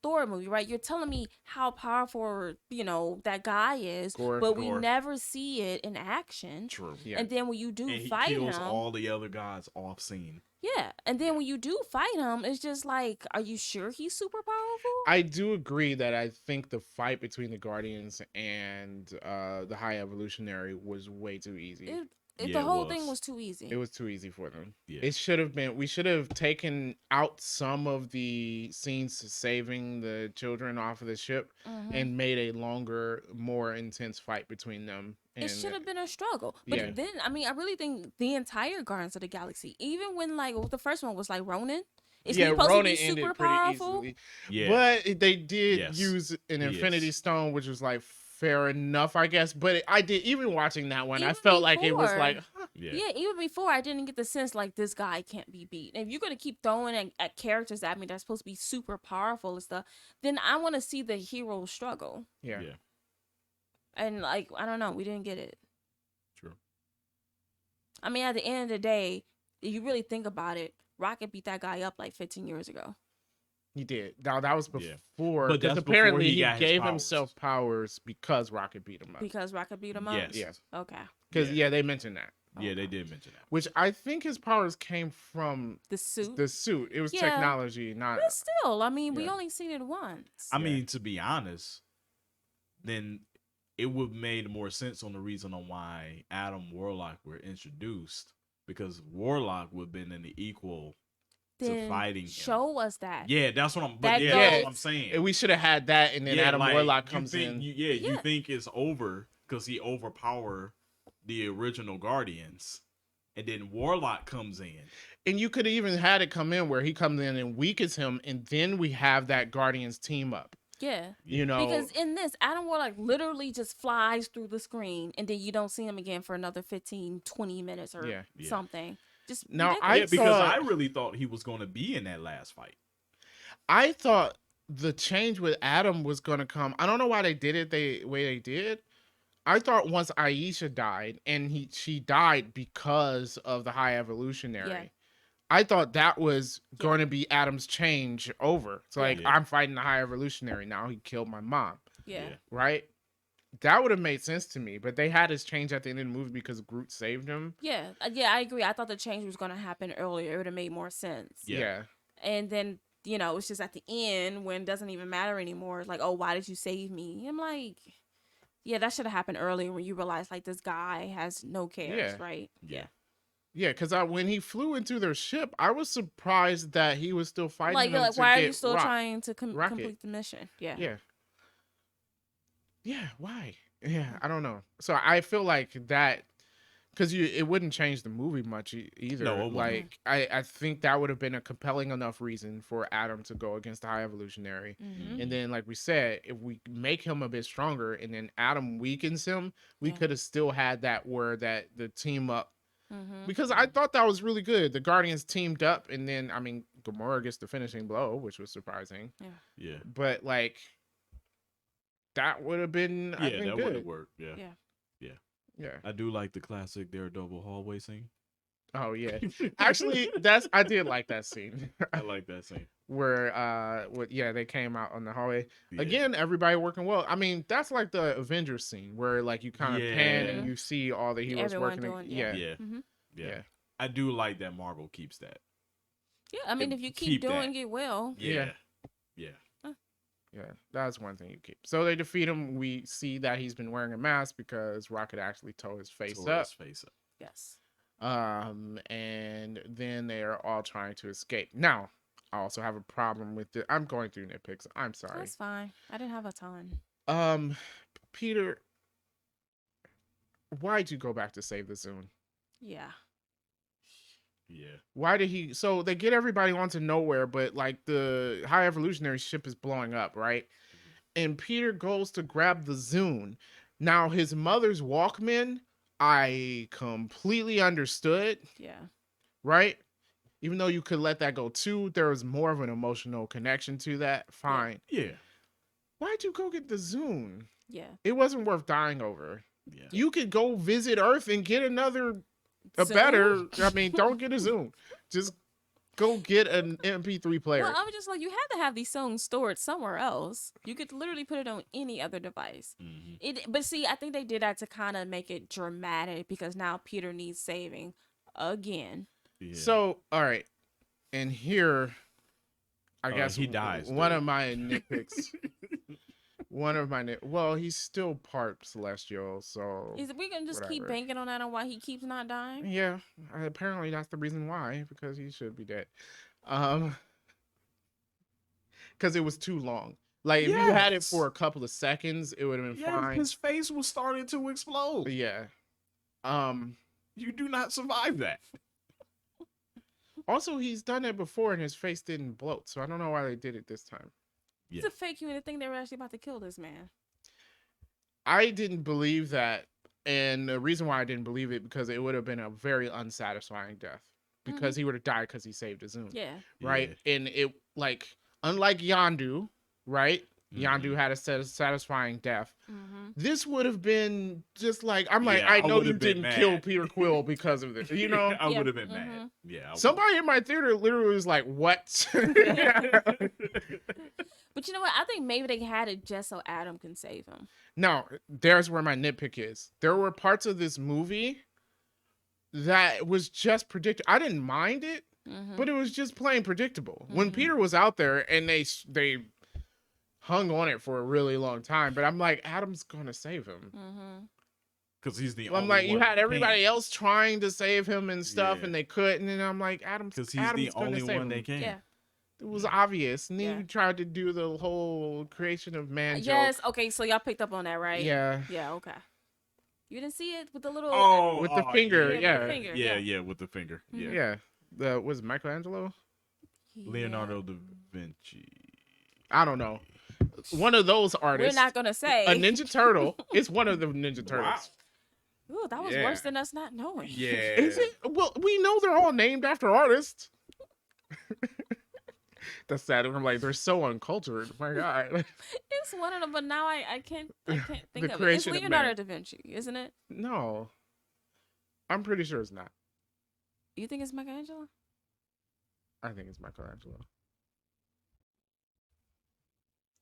Thor movie, right? You're telling me how powerful that guy is, Gore. but we Gore. never see it in action. True. Yeah. And then when you do And he fight kills him, all the other gods off scene. yeah. And then when you do fight him, it's just like, are you sure he's super powerful? I do agree that I think the fight between the Guardians and the High Evolutionary was way too easy. The Yeah, it whole thing was. was too easy. It was too easy for them. Yeah. It should have been. We should have taken out some of the scenes saving the children off of the ship Mhm. and made a longer, more intense fight between them. And It should have been a struggle. But Yeah. then, I mean, I really think the entire Guardians of the Galaxy, even when the first one was like Ronan, is he supposed Ronan to be ended super pretty powerful? easily. Yeah. But they did Yes. use an He Infinity is. Stone, which was like fair enough, I guess. But I did, even watching that one, I Even felt like it was before- like, huh, yeah. Yeah, even before I didn't get the sense like this guy can't be beat. And if you're gonna keep throwing at characters at me that's supposed to be super powerful and stuff, then I want to see the hero struggle. yeah. Yeah. And like, I don't know, we didn't get it. True. I mean, at the end of the day, if you really think about it, Rocket beat that guy up like 15 years ago. He did. Now that was Yeah. before, But because that's before apparently he he got his gave powers. himself powers because Rocket beat him up. Because Rocket beat him up. Yes. Yeah. Okay. Because Yeah. they mentioned that. Yeah, they Okay. did mention that. Which I think his powers came from The suit. the suit. It was Yeah. technology, not. But still, I mean, we Yeah. only seen it once. I Yeah. mean, to be honest, then it would have made more sense on the reason on why Adam Warlock were introduced, because Warlock would have been in the equal then to fighting him. show us that. Yeah, that's what I'm. But That yeah, that's goes- what I'm saying. And we should have had that, and then Yeah, Adam like, Warlock you comes think, in. You Yeah. think it's over because he overpowered the original Guardians, and then Warlock comes in. And you could have even had it come in where he comes in and weakens him, and then we have that Guardians team up. Yeah. You know, Because in this, Adam Warlock literally just flies through the screen, and then you don't see him again for another 15, 20 minutes or Yeah. something. Just Now, ridiculous. I Yeah, because thought- I really thought he was going to be in that last fight. I thought the change with Adam was going to come. I don't know why they did it the way they did. I thought once Aisha died, and she died because of the High Evolutionary. Yeah. I thought that was going to be Adam's change over. It's like, Yeah. I'm fighting the High Evolutionary now. He killed my mom, yeah. right? That would have made sense to me. But they had his change at the end of the movie because Groot saved him. Yeah. Yeah, I agree. I thought the change was going to happen earlier. It would have made more sense. Yeah. And then, it's just at the end when it doesn't even matter anymore. It's like, oh, why did you save me? I'm like, yeah, that should have happened earlier when you realize, like, this guy has no cares, Yeah. right? Yeah. Yeah, because when he flew into their ship, I was surprised that he was still fighting Like, them to why are get you still Rock. trying to Rocket. complete the mission? Yeah. Yeah. Yeah, why? Yeah, I don't know. So I feel like that, because it wouldn't change the movie much either. No, it wouldn't. Like, I think that would have been a compelling enough reason for Adam to go against the High Evolutionary. Mm-hmm. And then, like we said, if we make him a bit stronger and then Adam weakens him, we Yeah. could have still had that where that the team up. Mm-hmm. Because I thought that was really good. The Guardians teamed up, and then, I mean, Gamora gets the finishing blow, which was surprising. Yeah. But, like, that would have been, I Yeah, think, that would have good. worked. Yeah. Yeah. Yeah. I do like the classic Daredevil hallway scene. Oh, yeah. Actually, I did like that scene I like that scene. where, they came out on the hallway. Yeah. Again, everybody working well. I mean, that's like the Avengers scene where, like, you kind of pan Yeah. and you see all the heroes Everyone working. doing- Yeah. Yeah. Mm-hmm. Yeah. Yeah. I do like that Marvel keeps that. Yeah, I mean, And if you keep keep doing it well. Yeah. Yeah. Yeah, that's one thing you keep. So they defeat him. We see that he's been wearing a mask because Rocket actually tore his face Tore up. his face up. Yes. And then they are all trying to escape. Now, I also have a problem with it. I'm going through nitpicks. I'm sorry. That's fine. I didn't have a ton. Peter, why'd you go back to save the Zune? Yeah. Yeah. Why did he? So they get everybody onto nowhere, but like the High Evolutionary ship is blowing up, right? And Peter goes to grab the Zune. Now his mother's Walkman, I completely understood, Yeah. right? Even though you could let that go too, there was more of an emotional connection to that. Fine. Yeah. Why'd you go get the Zune? Yeah. It wasn't worth dying over. Yeah. You could go visit Earth and get a Zune? better. I mean, don't get a Zune. Just go get an MP3 player. Well, I was just like, you had to have these songs stored somewhere else. You could literally put it on any other device. Mm-hmm. But see, I think they did that to kind of make it dramatic because now Peter needs saving again. Yeah. So, all right. And here, I guess he dies, One dude. of my nitpicks. Well, he's still part celestial, so Is we can just keep whatever. banking on that on why he keeps not dying? yeah. Apparently, that's the reason why, because he should be dead. Because it was too long. Like if you had it Yes. for a couple of seconds, it would have been Yeah, fine. his face was starting to explode. But yeah. You do not survive that. Also, he's done it before, and his face didn't bloat, so I don't know why they did it this time. It's a fake human. Think they were actually about to kill this man. I didn't believe that, and the reason why I didn't believe it because it would have been a very unsatisfying death because he would have died because he saved his Zune, Yeah. right? And it like unlike Yandu, right? Yondu had a satisfying death. Mm-hmm. This would have been just like, I'm like, Yeah, I I know would you have been didn't kill mad. Peter Quill because of this, you know? I Yeah. would have been Mm-hmm. mad. Yeah. I would. Somebody in my theater literally was like, what? But you know what? I think maybe they had it just so Adam can save him. No, there's where my nitpick is. There were parts of this movie that was just predictable. I didn't mind it, Mm-hmm. but it was just plain predictable. When Mhm. Peter was out there and they hung on it for a really long time, but I'm like, Adam's gonna save him. Mm-hmm. Because he's the I'm only like, you one had that everybody can. else trying to save him and stuff, Yeah. and they couldn't. And I'm like, Adam's Because he's Adam's the gonna only save one him. that can. Yeah. It was obvious, and then Yeah. you tried to do the whole creation of man joke. Yes. Okay. So y'all picked up on that, right? Yeah, Yeah. Okay. You didn't see it with the little. Oh, with the finger, with yeah. the finger. Yeah, with the finger. Yeah. yeah. The was it Michelangelo? Leonardo da Vinci. I don't know. One of those We're artists. not gonna say A Ninja Turtle. It's one of the Ninja Turtles. Ooh, that was Yeah. worse than us not knowing. Yeah. Is it? Well, we know they're all named after artists. That's sad. I'm like, they're so uncultured. My God. It's one of them, but now I can't think The of it. It's creation of Leonardo man. da Vinci, isn't it? No. I'm pretty sure it's not. You think it's Michelangelo? I think it's Michelangelo.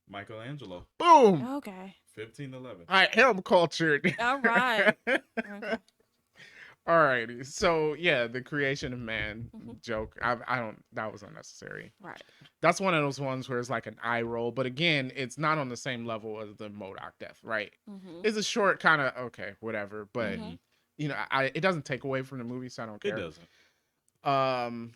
Michelangelo. Boom! Okay. 1511. I am cultured. All right. Okay. Alrighty. So yeah, the creation of man Mhm. joke. I don't. That was unnecessary. Right. That's one of those ones where it's like an eye roll, but again, it's not on the same level as the MODOK death, right? Mm-hmm. It's a short kind of okay, whatever. But Mhm. you know, it doesn't take away from the movie, so I don't It care. doesn't.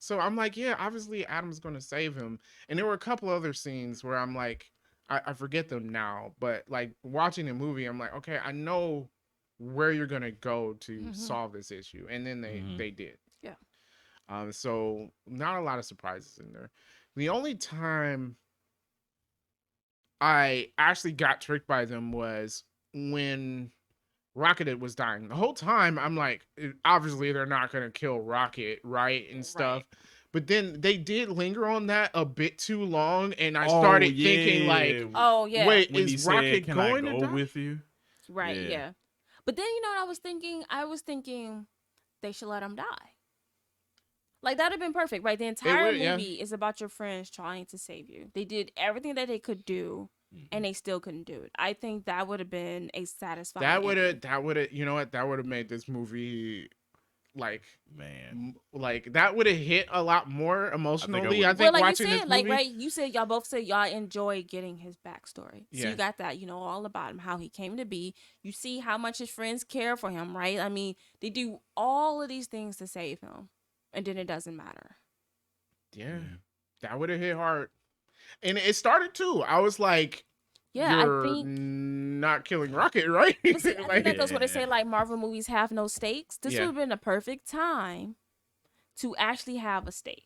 So I'm like, yeah, obviously Adam's gonna save him, and there were a couple other scenes where I'm like, I forget them now, but like watching the movie, I'm like, okay, I know where you're gonna go to Mhm. solve this issue, and then they did. Yeah. So not a lot of surprises in there. The only time I actually got tricked by them was when Rocket was dying. The whole time I'm like, obviously they're not gonna kill Rocket, right? And stuff. But then they did linger on that a bit too long, and I started thinking like, Oh yeah. wait, when he is said, Rocket "Can going I to go die? with you?" Right. Yeah. Yeah. But then you know what I was thinking? I was thinking they should let him die. Like that'd have been perfect, right? The entire would, yeah. movie is about your friends trying to save you. They did everything that they could do, and they still couldn't do it. I think that would have been a satisfying. That would ending. have, you know what? That would have made this movie like Man. like that would have hit a lot more emotionally. I would've- think Well, like you watching said, this like movie. right, you said y'all both said y'all enjoy getting his backstory. So Yeah. you got that, all about him, how he came to be. You see how much his friends care for him, right? I mean, they do all of these things to save him, and then it doesn't matter. Yeah, that would have hit hard. And it started too. I was like, Yeah, you're I think. not killing Rocket, right? But see, I think Like, that goes what they Yeah. say, like Marvel movies have no stakes. This Yeah. would have been a perfect time to actually have a stake.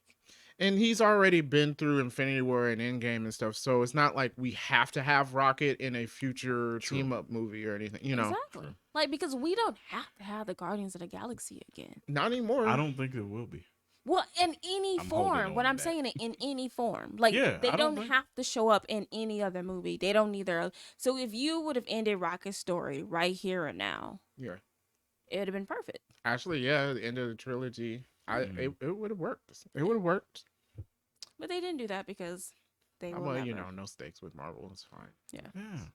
and he's already been through Infinity War and Endgame and stuff, so it's not like we have to have Rocket in a future True. team up movie or anything, Exactly. True. Like, because we don't have to have the Guardians of the Galaxy again. Not anymore. I don't think it will be. Well, in any I'm holding form. What on I'm to saying, in any form. Like, Yeah, they I don't don't think- have to show up in any other movie. They don't need their. So if you would have ended Rocket's story right here and now, Yeah. it would have been perfect. Actually, yeah, the end of the trilogy, Mhm. it would have worked. It would have worked. But they didn't do that because they will Well, never. no stakes with Marvel. It's fine. Yeah,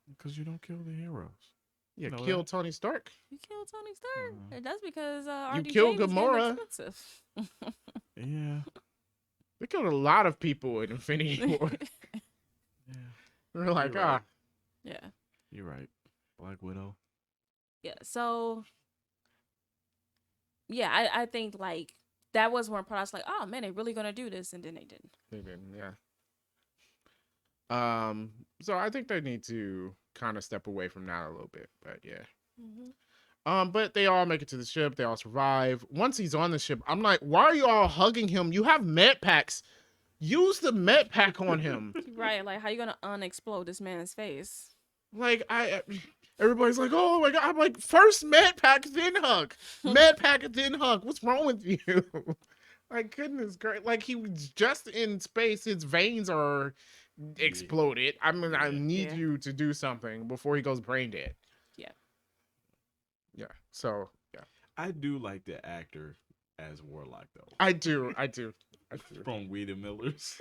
because you don't kill the heroes. Yeah, know kill that? Tony Stark. You killed Tony Stark. Mhm. And that's because You RDJ killed was getting Gamora. expensive. Yeah, They killed a lot of people in Infinity War. yeah, We're like, You're right. Yeah. you're right. Black Widow. Yeah. So, yeah, I think, like, that was one part I was like, oh, man, they really going to do this? And then they didn't. they didn't, yeah. So I think they need to kind of step away from that a little bit, but yeah. But they all make it to the ship. They all survive. Once he's on the ship, I'm like, why are you all hugging him? You have med packs. Use the med pack on him. Right. Like, how you going to unexplode this man's face? Like, everybody's like, oh my God. I'm like, first med pack, then hug. Med pack, then hug. What's wrong with you? Like, goodness great. Like, he was just in space. His veins are exploded. I mean, I Yeah. need Yeah. you to do something before he goes brain dead. Yeah. Yeah. So yeah, I do like the actor as Warlock though. I do. I do. I do. From Weed and Millers.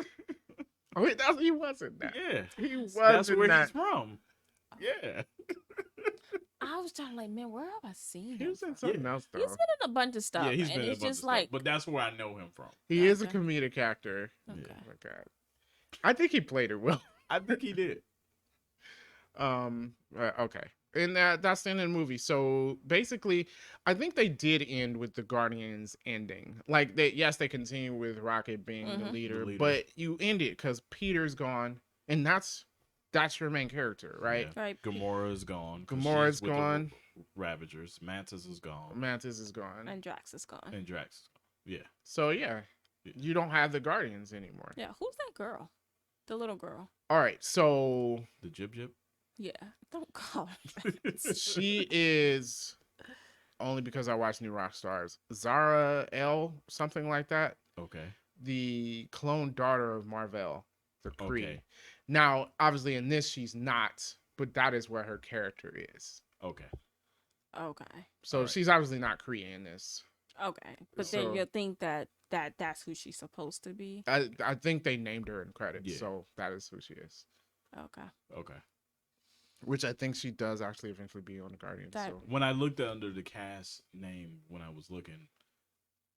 Oh, wait, he wasn't that. Yeah. He That's wasn't where that. he's from. Yeah. I was trying to like, man, where have I seen He him was in from? something Yeah. else He's though. been in a bunch of stuff, Yeah, he's and been in a it's bunch of just stuff. like, But that's where I know him from. He is a Okay. comedic actor. okay. Yeah. Oh my god. I think he played it well. I think he did. Okay. And that's the end of the movie. So basically, I think they did end with the Guardians ending. Like yes, they continue with Rocket being the Mhm. leader, The leader. but you end it because Peter's gone, and that's your main character, right? Yeah. Right. Gamora's gone. 'Cause Gamora's she's with the gone. Ravagers. Mantis is gone. Mantis is gone. And Drax is gone. And Drax is gone. Yeah. So yeah, you don't have the Guardians anymore. Yeah. Who's that girl? The little girl. All right, so The Jib Jib. Yeah. Don't call her. she is only because I watch New Rock Stars. Zara L, something like that. Okay. The clone daughter of Marvel, the Kree. Okay. Now, obviously, in this, she's not, but that is where her character is. Okay. Okay. So Alright. she's obviously not Kree in this. Okay. But So- then you think that's who she's supposed to be. I think they named her in credits, Yeah. so that is who she is. Okay. Okay. Which I think she does actually eventually be on the Guardians. That- So When I looked under the cast name, when I was looking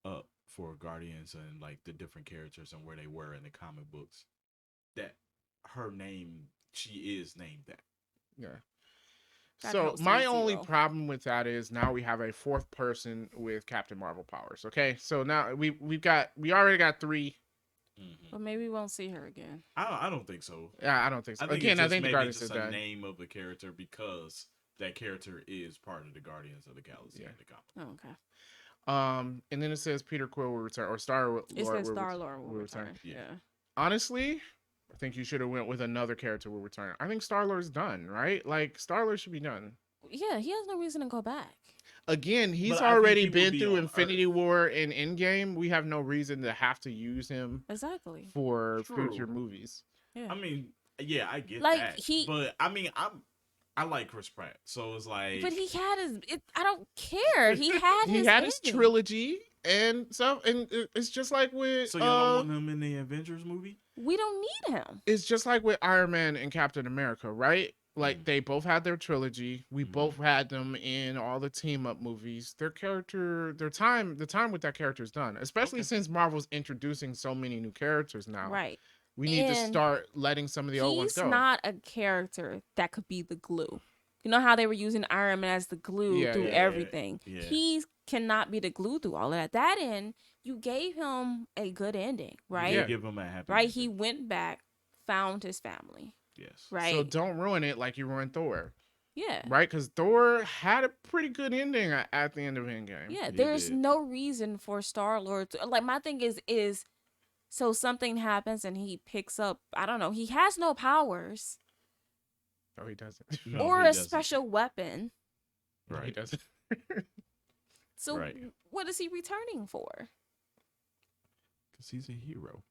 up for Guardians and like the different characters and where they were in the comic books, that her name, she is named that. yeah. That So helps my me only zero. problem with that is now we have a fourth person with Captain Marvel powers. Okay, so now we already got three. Mm-hmm. But maybe we won't see her again. I don't think so. Yeah, I don't think so. I think Again, it's I just think the maybe Guardians just did a that. name of the character because that character is part of the Guardians of the Galaxy Yeah. in the comic. Oh, okay. And then it says Peter Quill will return, or Star Lord It says will Star ret- Lord will return. Yeah. Yeah. Honestly, I think you should have went with another character will return. I think Star Lord's done, right? Like Star Lord should be done. Yeah, he has no reason to go back. Again, he's But I think already he would been be through on Infinity Earth. War and Endgame. We have no reason to have to use him Exactly. for True. future movies. Yeah. I mean, yeah, I get Like, that. he- But I mean, I like Chris Pratt, so it's like. But he had his. I don't care. He had He his. had his ending. trilogy and stuff, and it's just like with So y'all don't want him in the Avengers movie? We don't need him. it's just like with Iron Man and Captain America, right? Like Mhm. they both had their trilogy. We Mhm. both had them in all the team up movies. Their character, the time with that character is done. Especially Okay. since Marvel's introducing so many new characters now. Right. We need to And start letting some of the old ones He's go. not a character that could be the glue. You know how they were using Iron Man as the glue Yeah, through yeah, everything. yeah. He cannot be the glue through all of that. That end, you gave him a good ending, right? Yeah. Yeah. Give him a happy. Right. ending. He went back, found his family. Yes. Right. So don't ruin it like you ruined Thor, Yeah. right? Because Thor had a pretty good ending at the end of Endgame. Yeah. He There's did. no reason for Star Lord to, like, my thing is so something happens and he picks up, I don't know, he has no powers No, he doesn't. No, or he a doesn't. special weapon. No, he Right. doesn't. So Right. what is he returning for? Because he's a hero.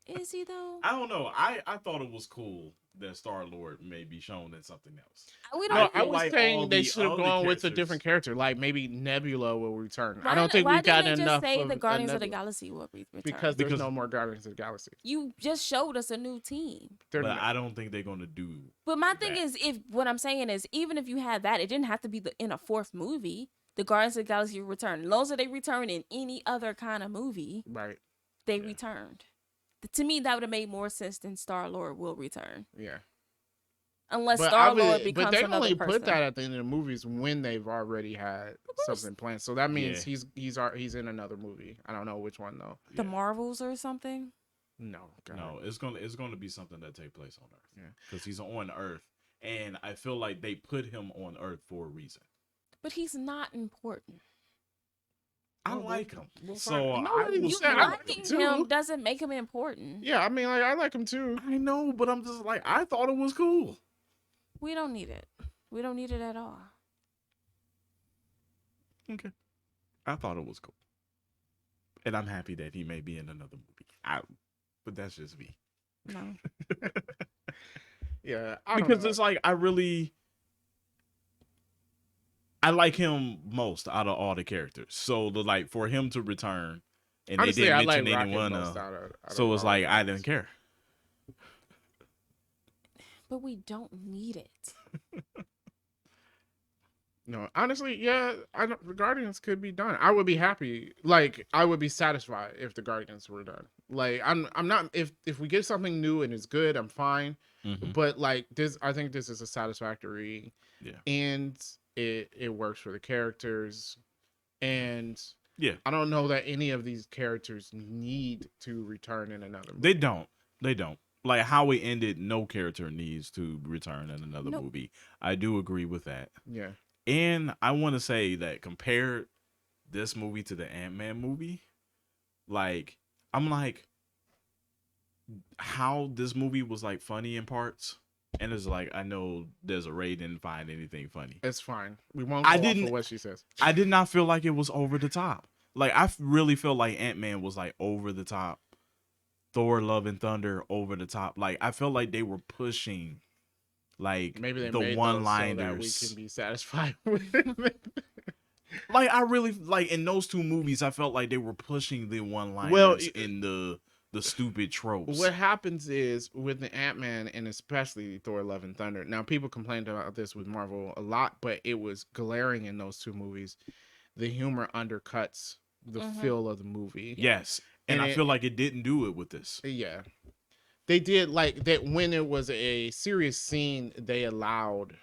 Is he though? I don't know. I thought it was cool that Star Lord may be shown in something else. We No, don't. I feel was like saying all they the should have other gone with a characters- different character. Like maybe Nebula will return. I Why- don't think why we've gotten didn't they enough just say of the Guardians of the Nebula. Galaxy will return? Because there's Because- no more Guardians of the Galaxy. You just showed us a new team. They're But not- I don't think they're gonna do. But my thing that. is, if what I'm saying is, even if you had that, it didn't have to be in a fourth movie. The Guardians of the Galaxy will return. As long as they return in any other kind of movie, right. they Yeah. returned. To me, that would have made more sense than Star Lord will return, Yeah. unless But Star Lord obviously, becomes but they another only person. put that at the end of the movies when they've already had course. something planned. So that means Yeah. he's in another movie. I don't know which one though. The Yeah. Marvels or something. No. God. No, it's gonna be something that take place on Earth. Yeah. Because he's on Earth, and I feel like they put him on Earth for a reason. But he's not important. I Well, like we'll- him, we'll so find- I No, was You said I cool like with liking too. him doesn't make him important. Yeah, I mean, like I like him too. I know, but I'm just like I thought it was cool. We don't need it. We don't need it at all. Okay, I thought it was cool, and I'm happy that he may be in another movie. But that's just me. No. Yeah, I don't Because know. it's like I like him most out of all the characters. So like for him to return, and they Honestly, didn't I like mention Rocket anyone most out of so it's all the like I villains. didn't care. But we don't need it. No, honestly, yeah, I don't, the Guardians could be done. I would be happy. Like, I would be satisfied if the Guardians were done. Like, I'm not. If we get something new and it's good, I'm fine. Mm-hmm. But like this, I think this is a satisfactory, Yeah. and it works for the characters, and Yeah. I don't know that any of these characters need to return in another movie. They don't. They don't. Like how it ended, no character needs to return in another Nope. movie. I do agree with that. Yeah, And I want to say that compared this movie to the Ant-Man movie, like I'm like how this movie was like funny in parts, and it's like I know Desiree didn't find anything funny. it's fine. We won't I go off didn't. of what she says. I did not feel like it was over the top. Like really feel like Ant-Man was like over the top. Thor: Love and Thunder over the top. Like I felt like they were pushing like Maybe they the made those so that we one-liners. can be satisfied with it. Like I really like in those two movies, I felt like they were pushing the one-liners Well, in the stupid tropes. What happens is with the Ant-Man and especially Thor: Love and Thunder. Now, people complained about this with Marvel a lot, but it was glaring in those two movies. The humor undercuts the feel of the movie. Yes, and I feel like it didn't do it with this. Yeah, they did like that when it was a serious scene. They allowed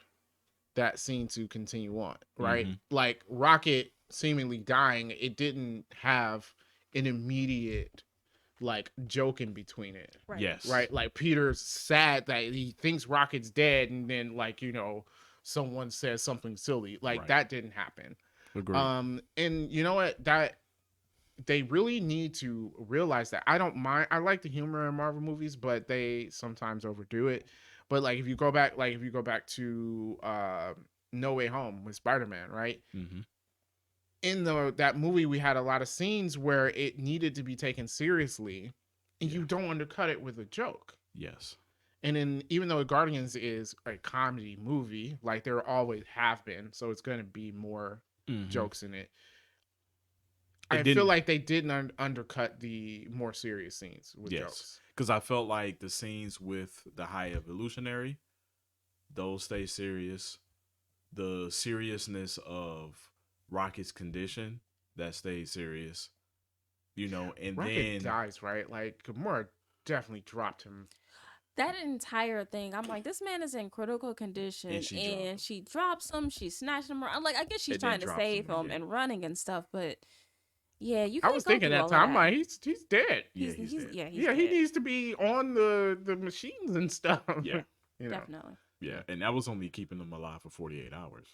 that scene to continue on, right? Like Rocket seemingly dying, it didn't have an immediate like joke in between it. Right. Yes, Right? Like Peter's sad that he thinks Rocket's dead, and then like, someone says something silly. Like Right. that didn't happen. Agreed. And you know what? That they really need to realize that. I don't mind. I like the humor in Marvel movies, but they sometimes overdo it. But like if you go back to No Way Home with Spider-Man, right? Mm-hmm. In that movie, we had a lot of scenes where it needed to be taken seriously, and you don't undercut it with a joke. Yes. And then even though Guardians is a comedy movie, like there always have been, so it's going to be more jokes in it. I feel like they didn't undercut the more serious scenes with jokes. Because I felt like the scenes with the High Evolutionary, those stay serious. The seriousness of Rocket's condition, that stayed serious. And Rocket then dies, right? Like Gamora definitely dropped him. That entire thing, I'm like, this man is in critical condition, and she drops him. She snatched him. I'm like, I guess she's trying to save him and running and stuff, but yeah, you. I Can't was go thinking through that all time, of I'm that. like, he's dead. he's dead. Yeah, he's Yeah, he dead. needs to be on the machines and stuff. Yeah. Definitely. Yeah, and that was only keeping him alive for 48 hours.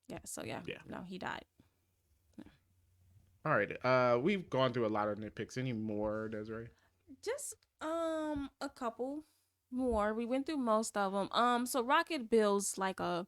Yeah. So yeah. No, he died. All right. We've gone through a lot of nitpicks. Any more, Desiree? Just a couple more. We went through most of them. So Rocket builds like a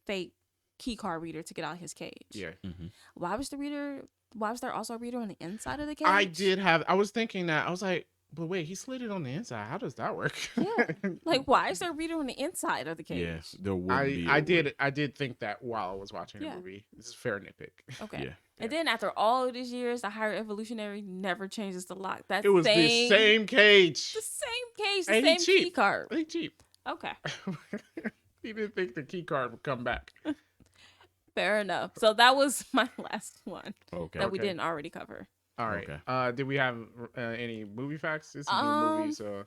fake key card reader to get out of his cage. Yeah. Mm-hmm. Why was there also a reader on the inside of the cage? I was thinking that. I was like, but wait, he slid it on the inside. How does that work? Yeah. Like, why is there a reader on the inside of the cage? Yes, there would be. I did think that while I was watching the movie. This is fair nitpick. Okay. Yeah. And then after all of these years, the higher evolutionary never changes the lock. It was the same cage. The same cage, the And same he cheap. key card. He cheap. Okay. He didn't think the key card would come back. Fair enough. So that was my last one that we Okay. didn't already cover. All right. Okay. Did we have any movie facts? It's a new movie, so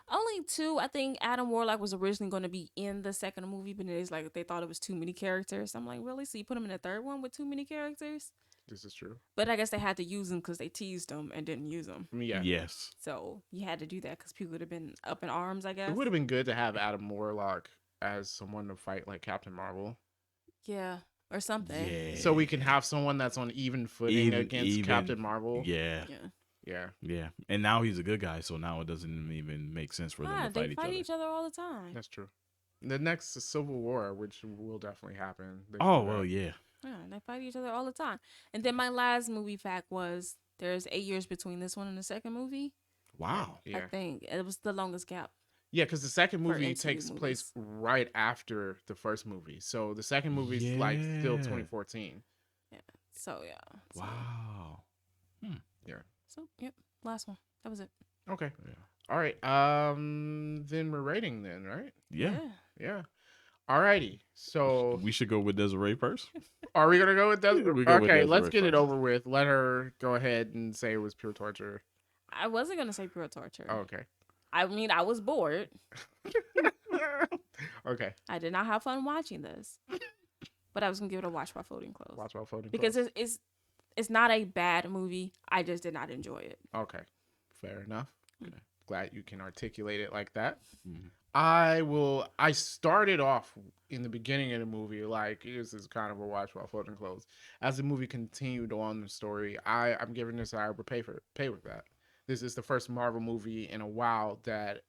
Only two. I think Adam Warlock was originally going to be in the second movie, but it's like they thought it was too many characters. I'm like, really? So you put him in the third one with too many characters? this is true. But I guess they had to use him because they teased him and didn't use him. Yeah. Yes. So you had to do that because people would have been up in arms, I guess. It would have been good to have Adam Warlock as someone to fight like Captain Marvel. Yeah. Or something. Yeah. So we can have someone that's on even footing against Captain Marvel. Yeah. Yeah. And now he's a good guy, so now it doesn't even make sense for them to They fight each other all the time. That's true. The next is Civil War, which will definitely happen. Oh, well, yeah. Yeah, they fight each other all the time. And then my last movie fact was there's 8 years between this one and the second movie. Wow. I Yeah. think it was the longest gap. Yeah, because the second For movie MCU takes place movies. right after the first movie. So the second movie's like still Yeah. 2014. Yeah. So yeah. So, Wow. Yeah. so yep. Last one. That was it. Okay. Yeah. All right. Then we're rating then, right? Yeah. Yeah. Alrighty. So We should go with Desiree first. are we gonna go with that? We go with Okay, let's Desiree get it first. over with. Let her go ahead and say it was pure torture. I wasn't gonna say pure torture. Okay. I mean, I was bored. Okay. I did not have fun watching this, but I was gonna give it a watch while folding clothes Watch while folding because clothes. it's not a bad movie. I just did not enjoy it. Okay. Fair enough. Okay. Glad you can articulate it like that. Mhm. I started off in the beginning of the movie like this is kind of a watch while folding clothes. As the movie continued on the story, I'm giving this I would pay with that. This is the first Marvel movie in a while that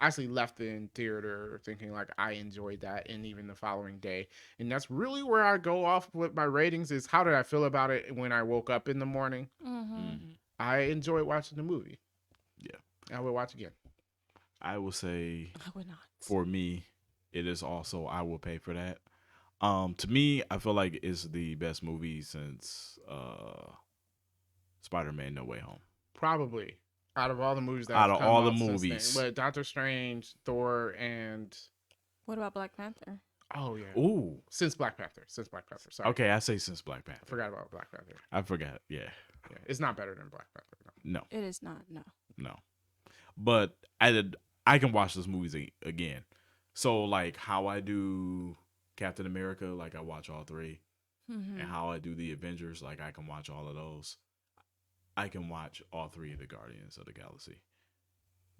I actually left in theater thinking like I enjoyed that, and even the following day. And that's really where I go off with my ratings is how did I feel about it when I woke up in the morning. Mhm. I enjoyed watching the movie. Yeah. I will watch again. I will say I would not. for me, it is also I will pay for that. To me, I feel like it's the best movie since Spider-Man: No Way Home. Probably out of all the movies that Out have of come all the out since movies. then. But Doctor Strange, Thor, and What about Black Panther? oh yeah, Ooh. since Black Panther. Sorry, Okay, I say since Black Panther. I forgot about Black Panther. I forgot. Yeah. Yeah, it's not better than Black Panther. No. No. It is not. No. No. But I can watch this movie again. So like how I do Captain America, like I watch all three, Mm-hmm. and how I do the Avengers, like I can watch all of those. I can watch all three of the Guardians of the Galaxy,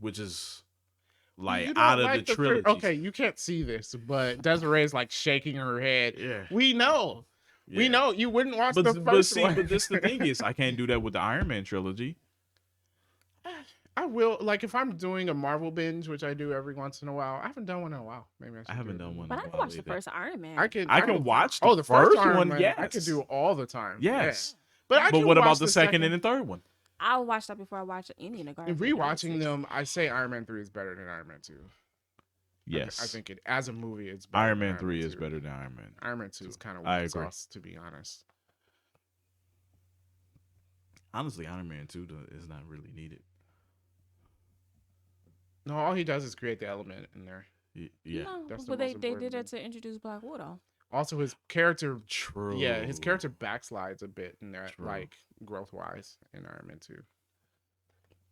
which is like You don't out of like the thir- trilogy. okay, you can't see this, but Desiree's like shaking her head. Yeah. We know. We Yeah. know you wouldn't watch But the first see, one. but this the thing is, I can't do that with the Iron Man trilogy. I will like if I'm doing a Marvel binge, which I do every once in a while. I haven't done one in a while. Maybe I should. haven't do it. done one. But I Wow, can watch the either. first Iron Man. I can. I can watch the, Oh, the first Iron one. Man, Yes, I could do all the time. Yes, Yeah. But I but can what about watch the second and the third one? I'll watch that before I watch any of the In Guardians. of the rewatching Galaxy. them, I say Iron Man 3 is better than Iron Man 2. Yes, I think it as a movie, it's better. Iron than Man 3 is 2. better than Iron Man. Iron Man 2 is kind of I weak agree. sauce, to be honest. Honestly, Iron Man 2 is not really needed. No, all he does is create the element in there. Yeah, No, That's the but most they important did it thing. to introduce Black Widow. Also, his character, true. yeah, his character backslides a bit in there, True. like growth wise in Iron Man 2,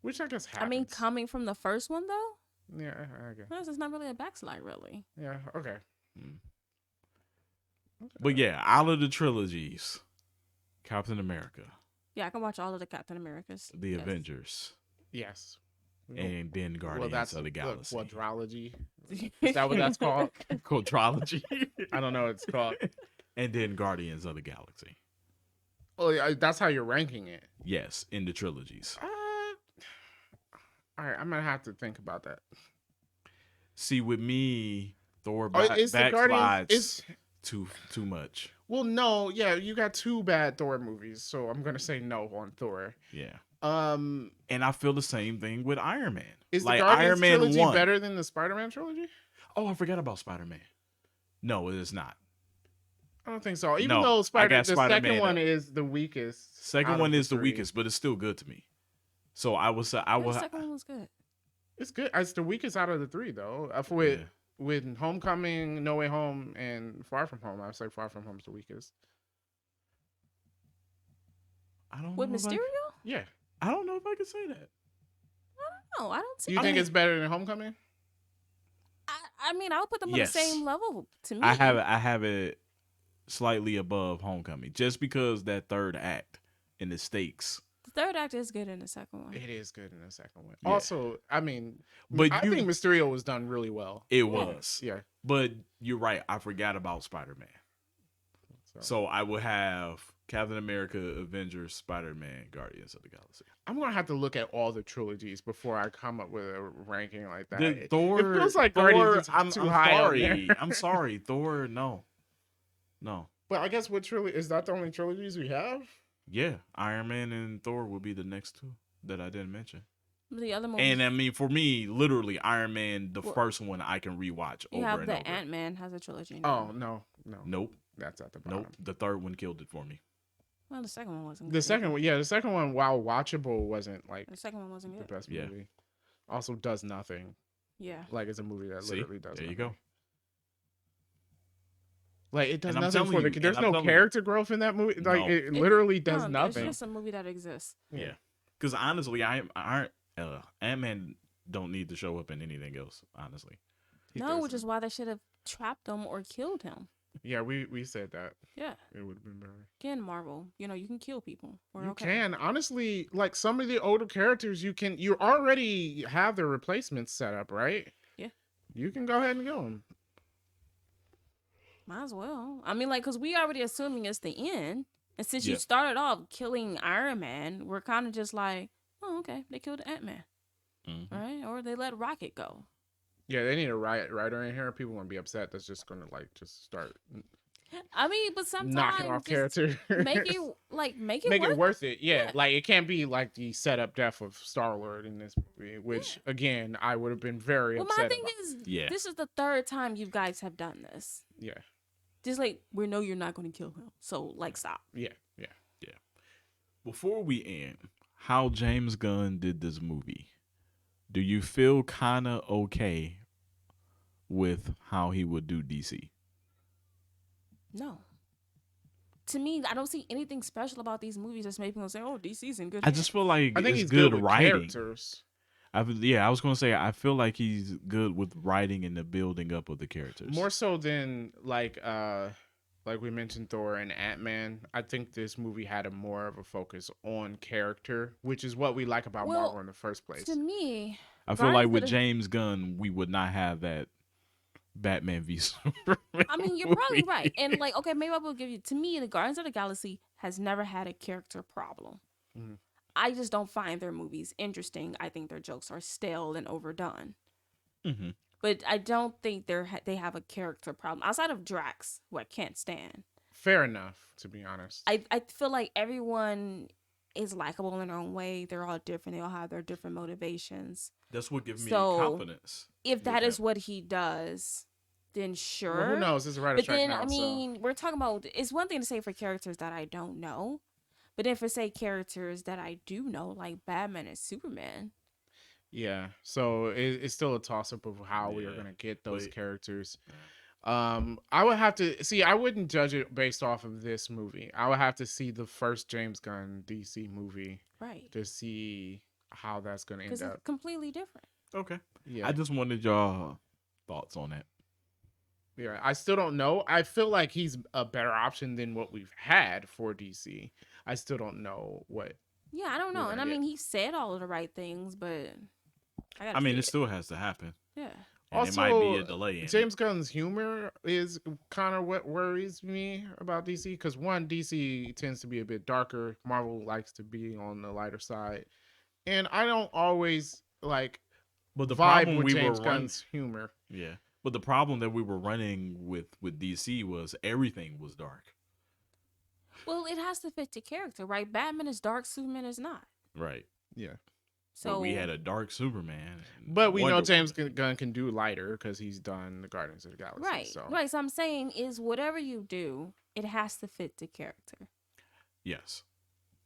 which I guess happens. I mean, coming from the first one though, yeah, I guess. it's not really a backslide, really. Yeah, okay. Mm. But yeah, out of the trilogies, Captain America, Yeah, I can watch all of the Captain Americas. the Yes. Avengers, Yes. and then Guardians well, that's of the Galaxy. quadrology. Is that what that's called? Quadrilogy. I don't know what it's called. And then Guardians of the Galaxy. Oh, yeah, that's how you're ranking it. Yes, in the trilogies. All right, I'm gonna have to think about that. See, with me, Thor It's the Guardians. backslides It's too much. well, no, yeah, you got two bad Thor movies, so I'm gonna say no on Thor. Yeah. Um, And I feel the same thing with Iron Man. is like the Guardians Iron Man trilogy 1. better than the Spider-Man trilogy? Oh, I forgot about Spider-Man. No, it is not. I don't think so. Even No, though I the got second Spider-Man one up. is the weakest. Second out one of is the three. weakest, but it's still good to me. So I will say Yeah, the second one was good. It's good. It's the weakest out of the three, though. With Homecoming, No Way Home, and Far From Home, I would say Far From Home's the weakest. I don't With know. Mysterio? Yeah. I don't know if I can say that. No, I don't see. Do you I think mean, it's better than Homecoming? I mean, I'll put them Yes. on the same level to me. I have it slightly above Homecoming just because that third act and the stakes. The third act is good in the second one. It is good in the second one. Yeah. Also, I mean, But I think Mysterio was done really well. It was. Yeah. But you're right. I forgot about Spider-Man. So I would have Captain America, Avengers, Spider-Man, Guardians of the Galaxy. I'm gonna have to look at all the trilogies before I come up with a ranking like that. The Thor. It feels like Thor, Guardians is I'm too high up sorry. there. I'm sorry. Thor. No. But I guess what trilogy is that? The only trilogies we have? Yeah, Iron Man and Thor will be the next two that I didn't mention. The other movies, And I mean, for me, literally, Iron Man, the Well, first one I can rewatch you over have and the over. Ant-Man has a trilogy Oh now. no, Nope, that's at the nope. bottom. The third one killed it for me. Well, the second one wasn't The good second either. one, yeah, the second one, while watchable, wasn't like The second one wasn't the good. best Yeah. movie. Also, does nothing. Yeah. Like it's a movie that See, literally does there you nothing. go. Like it does And I'm nothing telling for the. you, and There's I'm no telling you, character growth in that movie. Like no, it literally does No, it's nothing. just a movie that exists. yeah, because honestly, Ant Man don't need to show up in anything else. Honestly, He No, which doesn't. is why they should have trapped him or killed him. Yeah, we said that. Yeah. It would have been better. Again, Marvel, you can kill people. We're You okay. can honestly, like some of the older characters, you already have their replacements set up, right? Yeah. You can go ahead and kill them. Might as well. I mean, like, because we already assuming it's the end. And since you Yep. started off killing Iron Man, we're kind of just like, oh, okay, they killed Ant-Man. Mhm. Right? Or they let Rocket go. Yeah, they need a writer in here. People won't be upset. That's just gonna like just start I mean, but sometimes knocking off just characters. make it Make it worth worth it. Yeah. Yeah. Like it can't be like the setup death of Star-Lord in this movie, which again I would have been very Well, my upset thing about. is, Yeah. this is the third time you guys have done this. Yeah. Just like, we know you're not going to kill him. So, like, stop. Yeah. Before we end, how James Gunn did this movie, do you feel kind of okay with how he would do DC? No. To me, I don't see anything special about these movies that's making people say, oh, DC's in good I just feel like I think it's he's good with writing. characters. I was gonna say I feel like he's good with writing and the building up of the characters. More so than like we mentioned Thor and Ant-Man. I think this movie had a more of a focus on character, which is what we like about Well, Marvel in the first place. To me, I feel like Guardians with of the- James Gunn, we would not have that Batman v Superman. I mean, you're probably movie. right. And, like, okay, maybe I will give you, to me, the Guardians of the Galaxy has never had a character problem. Mhm. I just don't find their movies interesting. I think their jokes are stale and overdone. Mm-hmm. But I don't think they have a character problem outside of Drax, who I can't stand. Fair enough, to be honest. I feel like everyone is likable in their own way. They're all different. They all have their different motivations. That's what gives me So, confidence. If with that is him. what he does, then sure. Well, who knows? It's a writer's But strike then, now, I mean, we're talking about, it's one thing to say for characters that I don't know. But then for, say, characters that I do know, like Batman and Superman. yeah. So it's still a toss-up of how we are Yeah. gonna get those But- characters. I would have to see. I wouldn't judge it based off of this movie. I would have to see the first James Gunn DC movie Right. to see how that's gonna end Because it's up. completely different. Okay. Yeah. I just wanted y'all thoughts on that. Yeah, I still don't know. I feel like he's a better option than what we've had for DC. I still don't know what. Yeah, I don't know. We're And I gonna mean, he said all of the right things, but I mean, it still has to happen. Yeah. And it might be a delay. In James Gunn's humor is kind of what worries me about DC because one, DC tends to be a bit darker. Marvel likes to be on the lighter side, and I don't always like but the vibe problem with we James were Gunn's humor. yeah. But the problem that we were running with DC was everything was dark. Well, it has to fit the character, right? Batman is dark, Superman is not. Right. Yeah, So So we had a dark Superman. and but we know Wonder James Woman. Gunn can do lighter because he's done the Guardians of the Galaxy. right, So. right. So I'm saying is whatever you do, it has to fit the character. Yes.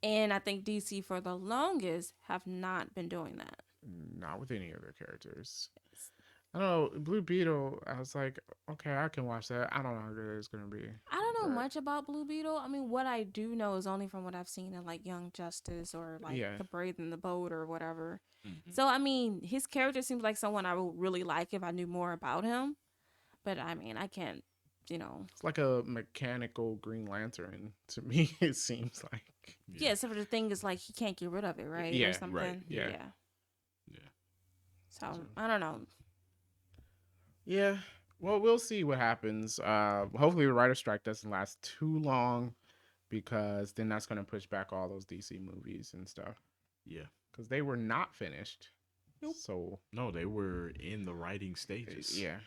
And I think DC for the longest have not been doing that. Not with any of their characters. I don't know. Blue Beetle, I was like, okay, I can watch that. I don't know how good it's going to be. I don't know But- much about Blue Beetle. I mean, what I do know is only from what I've seen in like Young Justice or like Yeah. The Brave and the Bold or whatever. Mhm. So I mean, his character seems like someone I would really like if I knew more about him. But I mean, I can't, It's like a mechanical Green Lantern to me, it seems like. Yeah, except for the thing is like he can't get rid of it, right? Yeah, Or right, something. yeah. Yeah. So I don't know. Yeah. Well, we'll see what happens. Hopefully the writer strike doesn't last too long because then that's going to push back all those DC movies and stuff Yeah. because they were not finished. Nope. So, No, they were in the writing stages. yeah.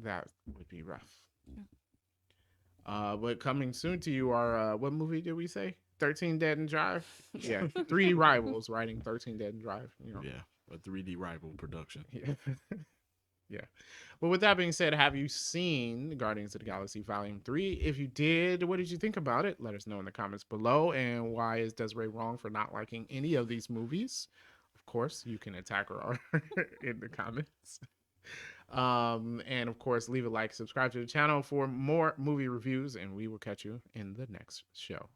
That would be rough. Yeah. But coming soon to you are what movie did we say? 13 Dead and Drive. Yeah, three rivals writing 13 Dead and Drive. You know. Yeah, a 3D rival production. Yeah. Yeah. But with that being said, have you seen Guardians of the Galaxy Volume 3? If you did, what did you think about it? Let us know in the comments below. And why is Desiree wrong for not liking any of these movies? Of course, you can attack her in the comments. And of course, leave a like, subscribe to the channel for more movie reviews, and we will catch you in the next show.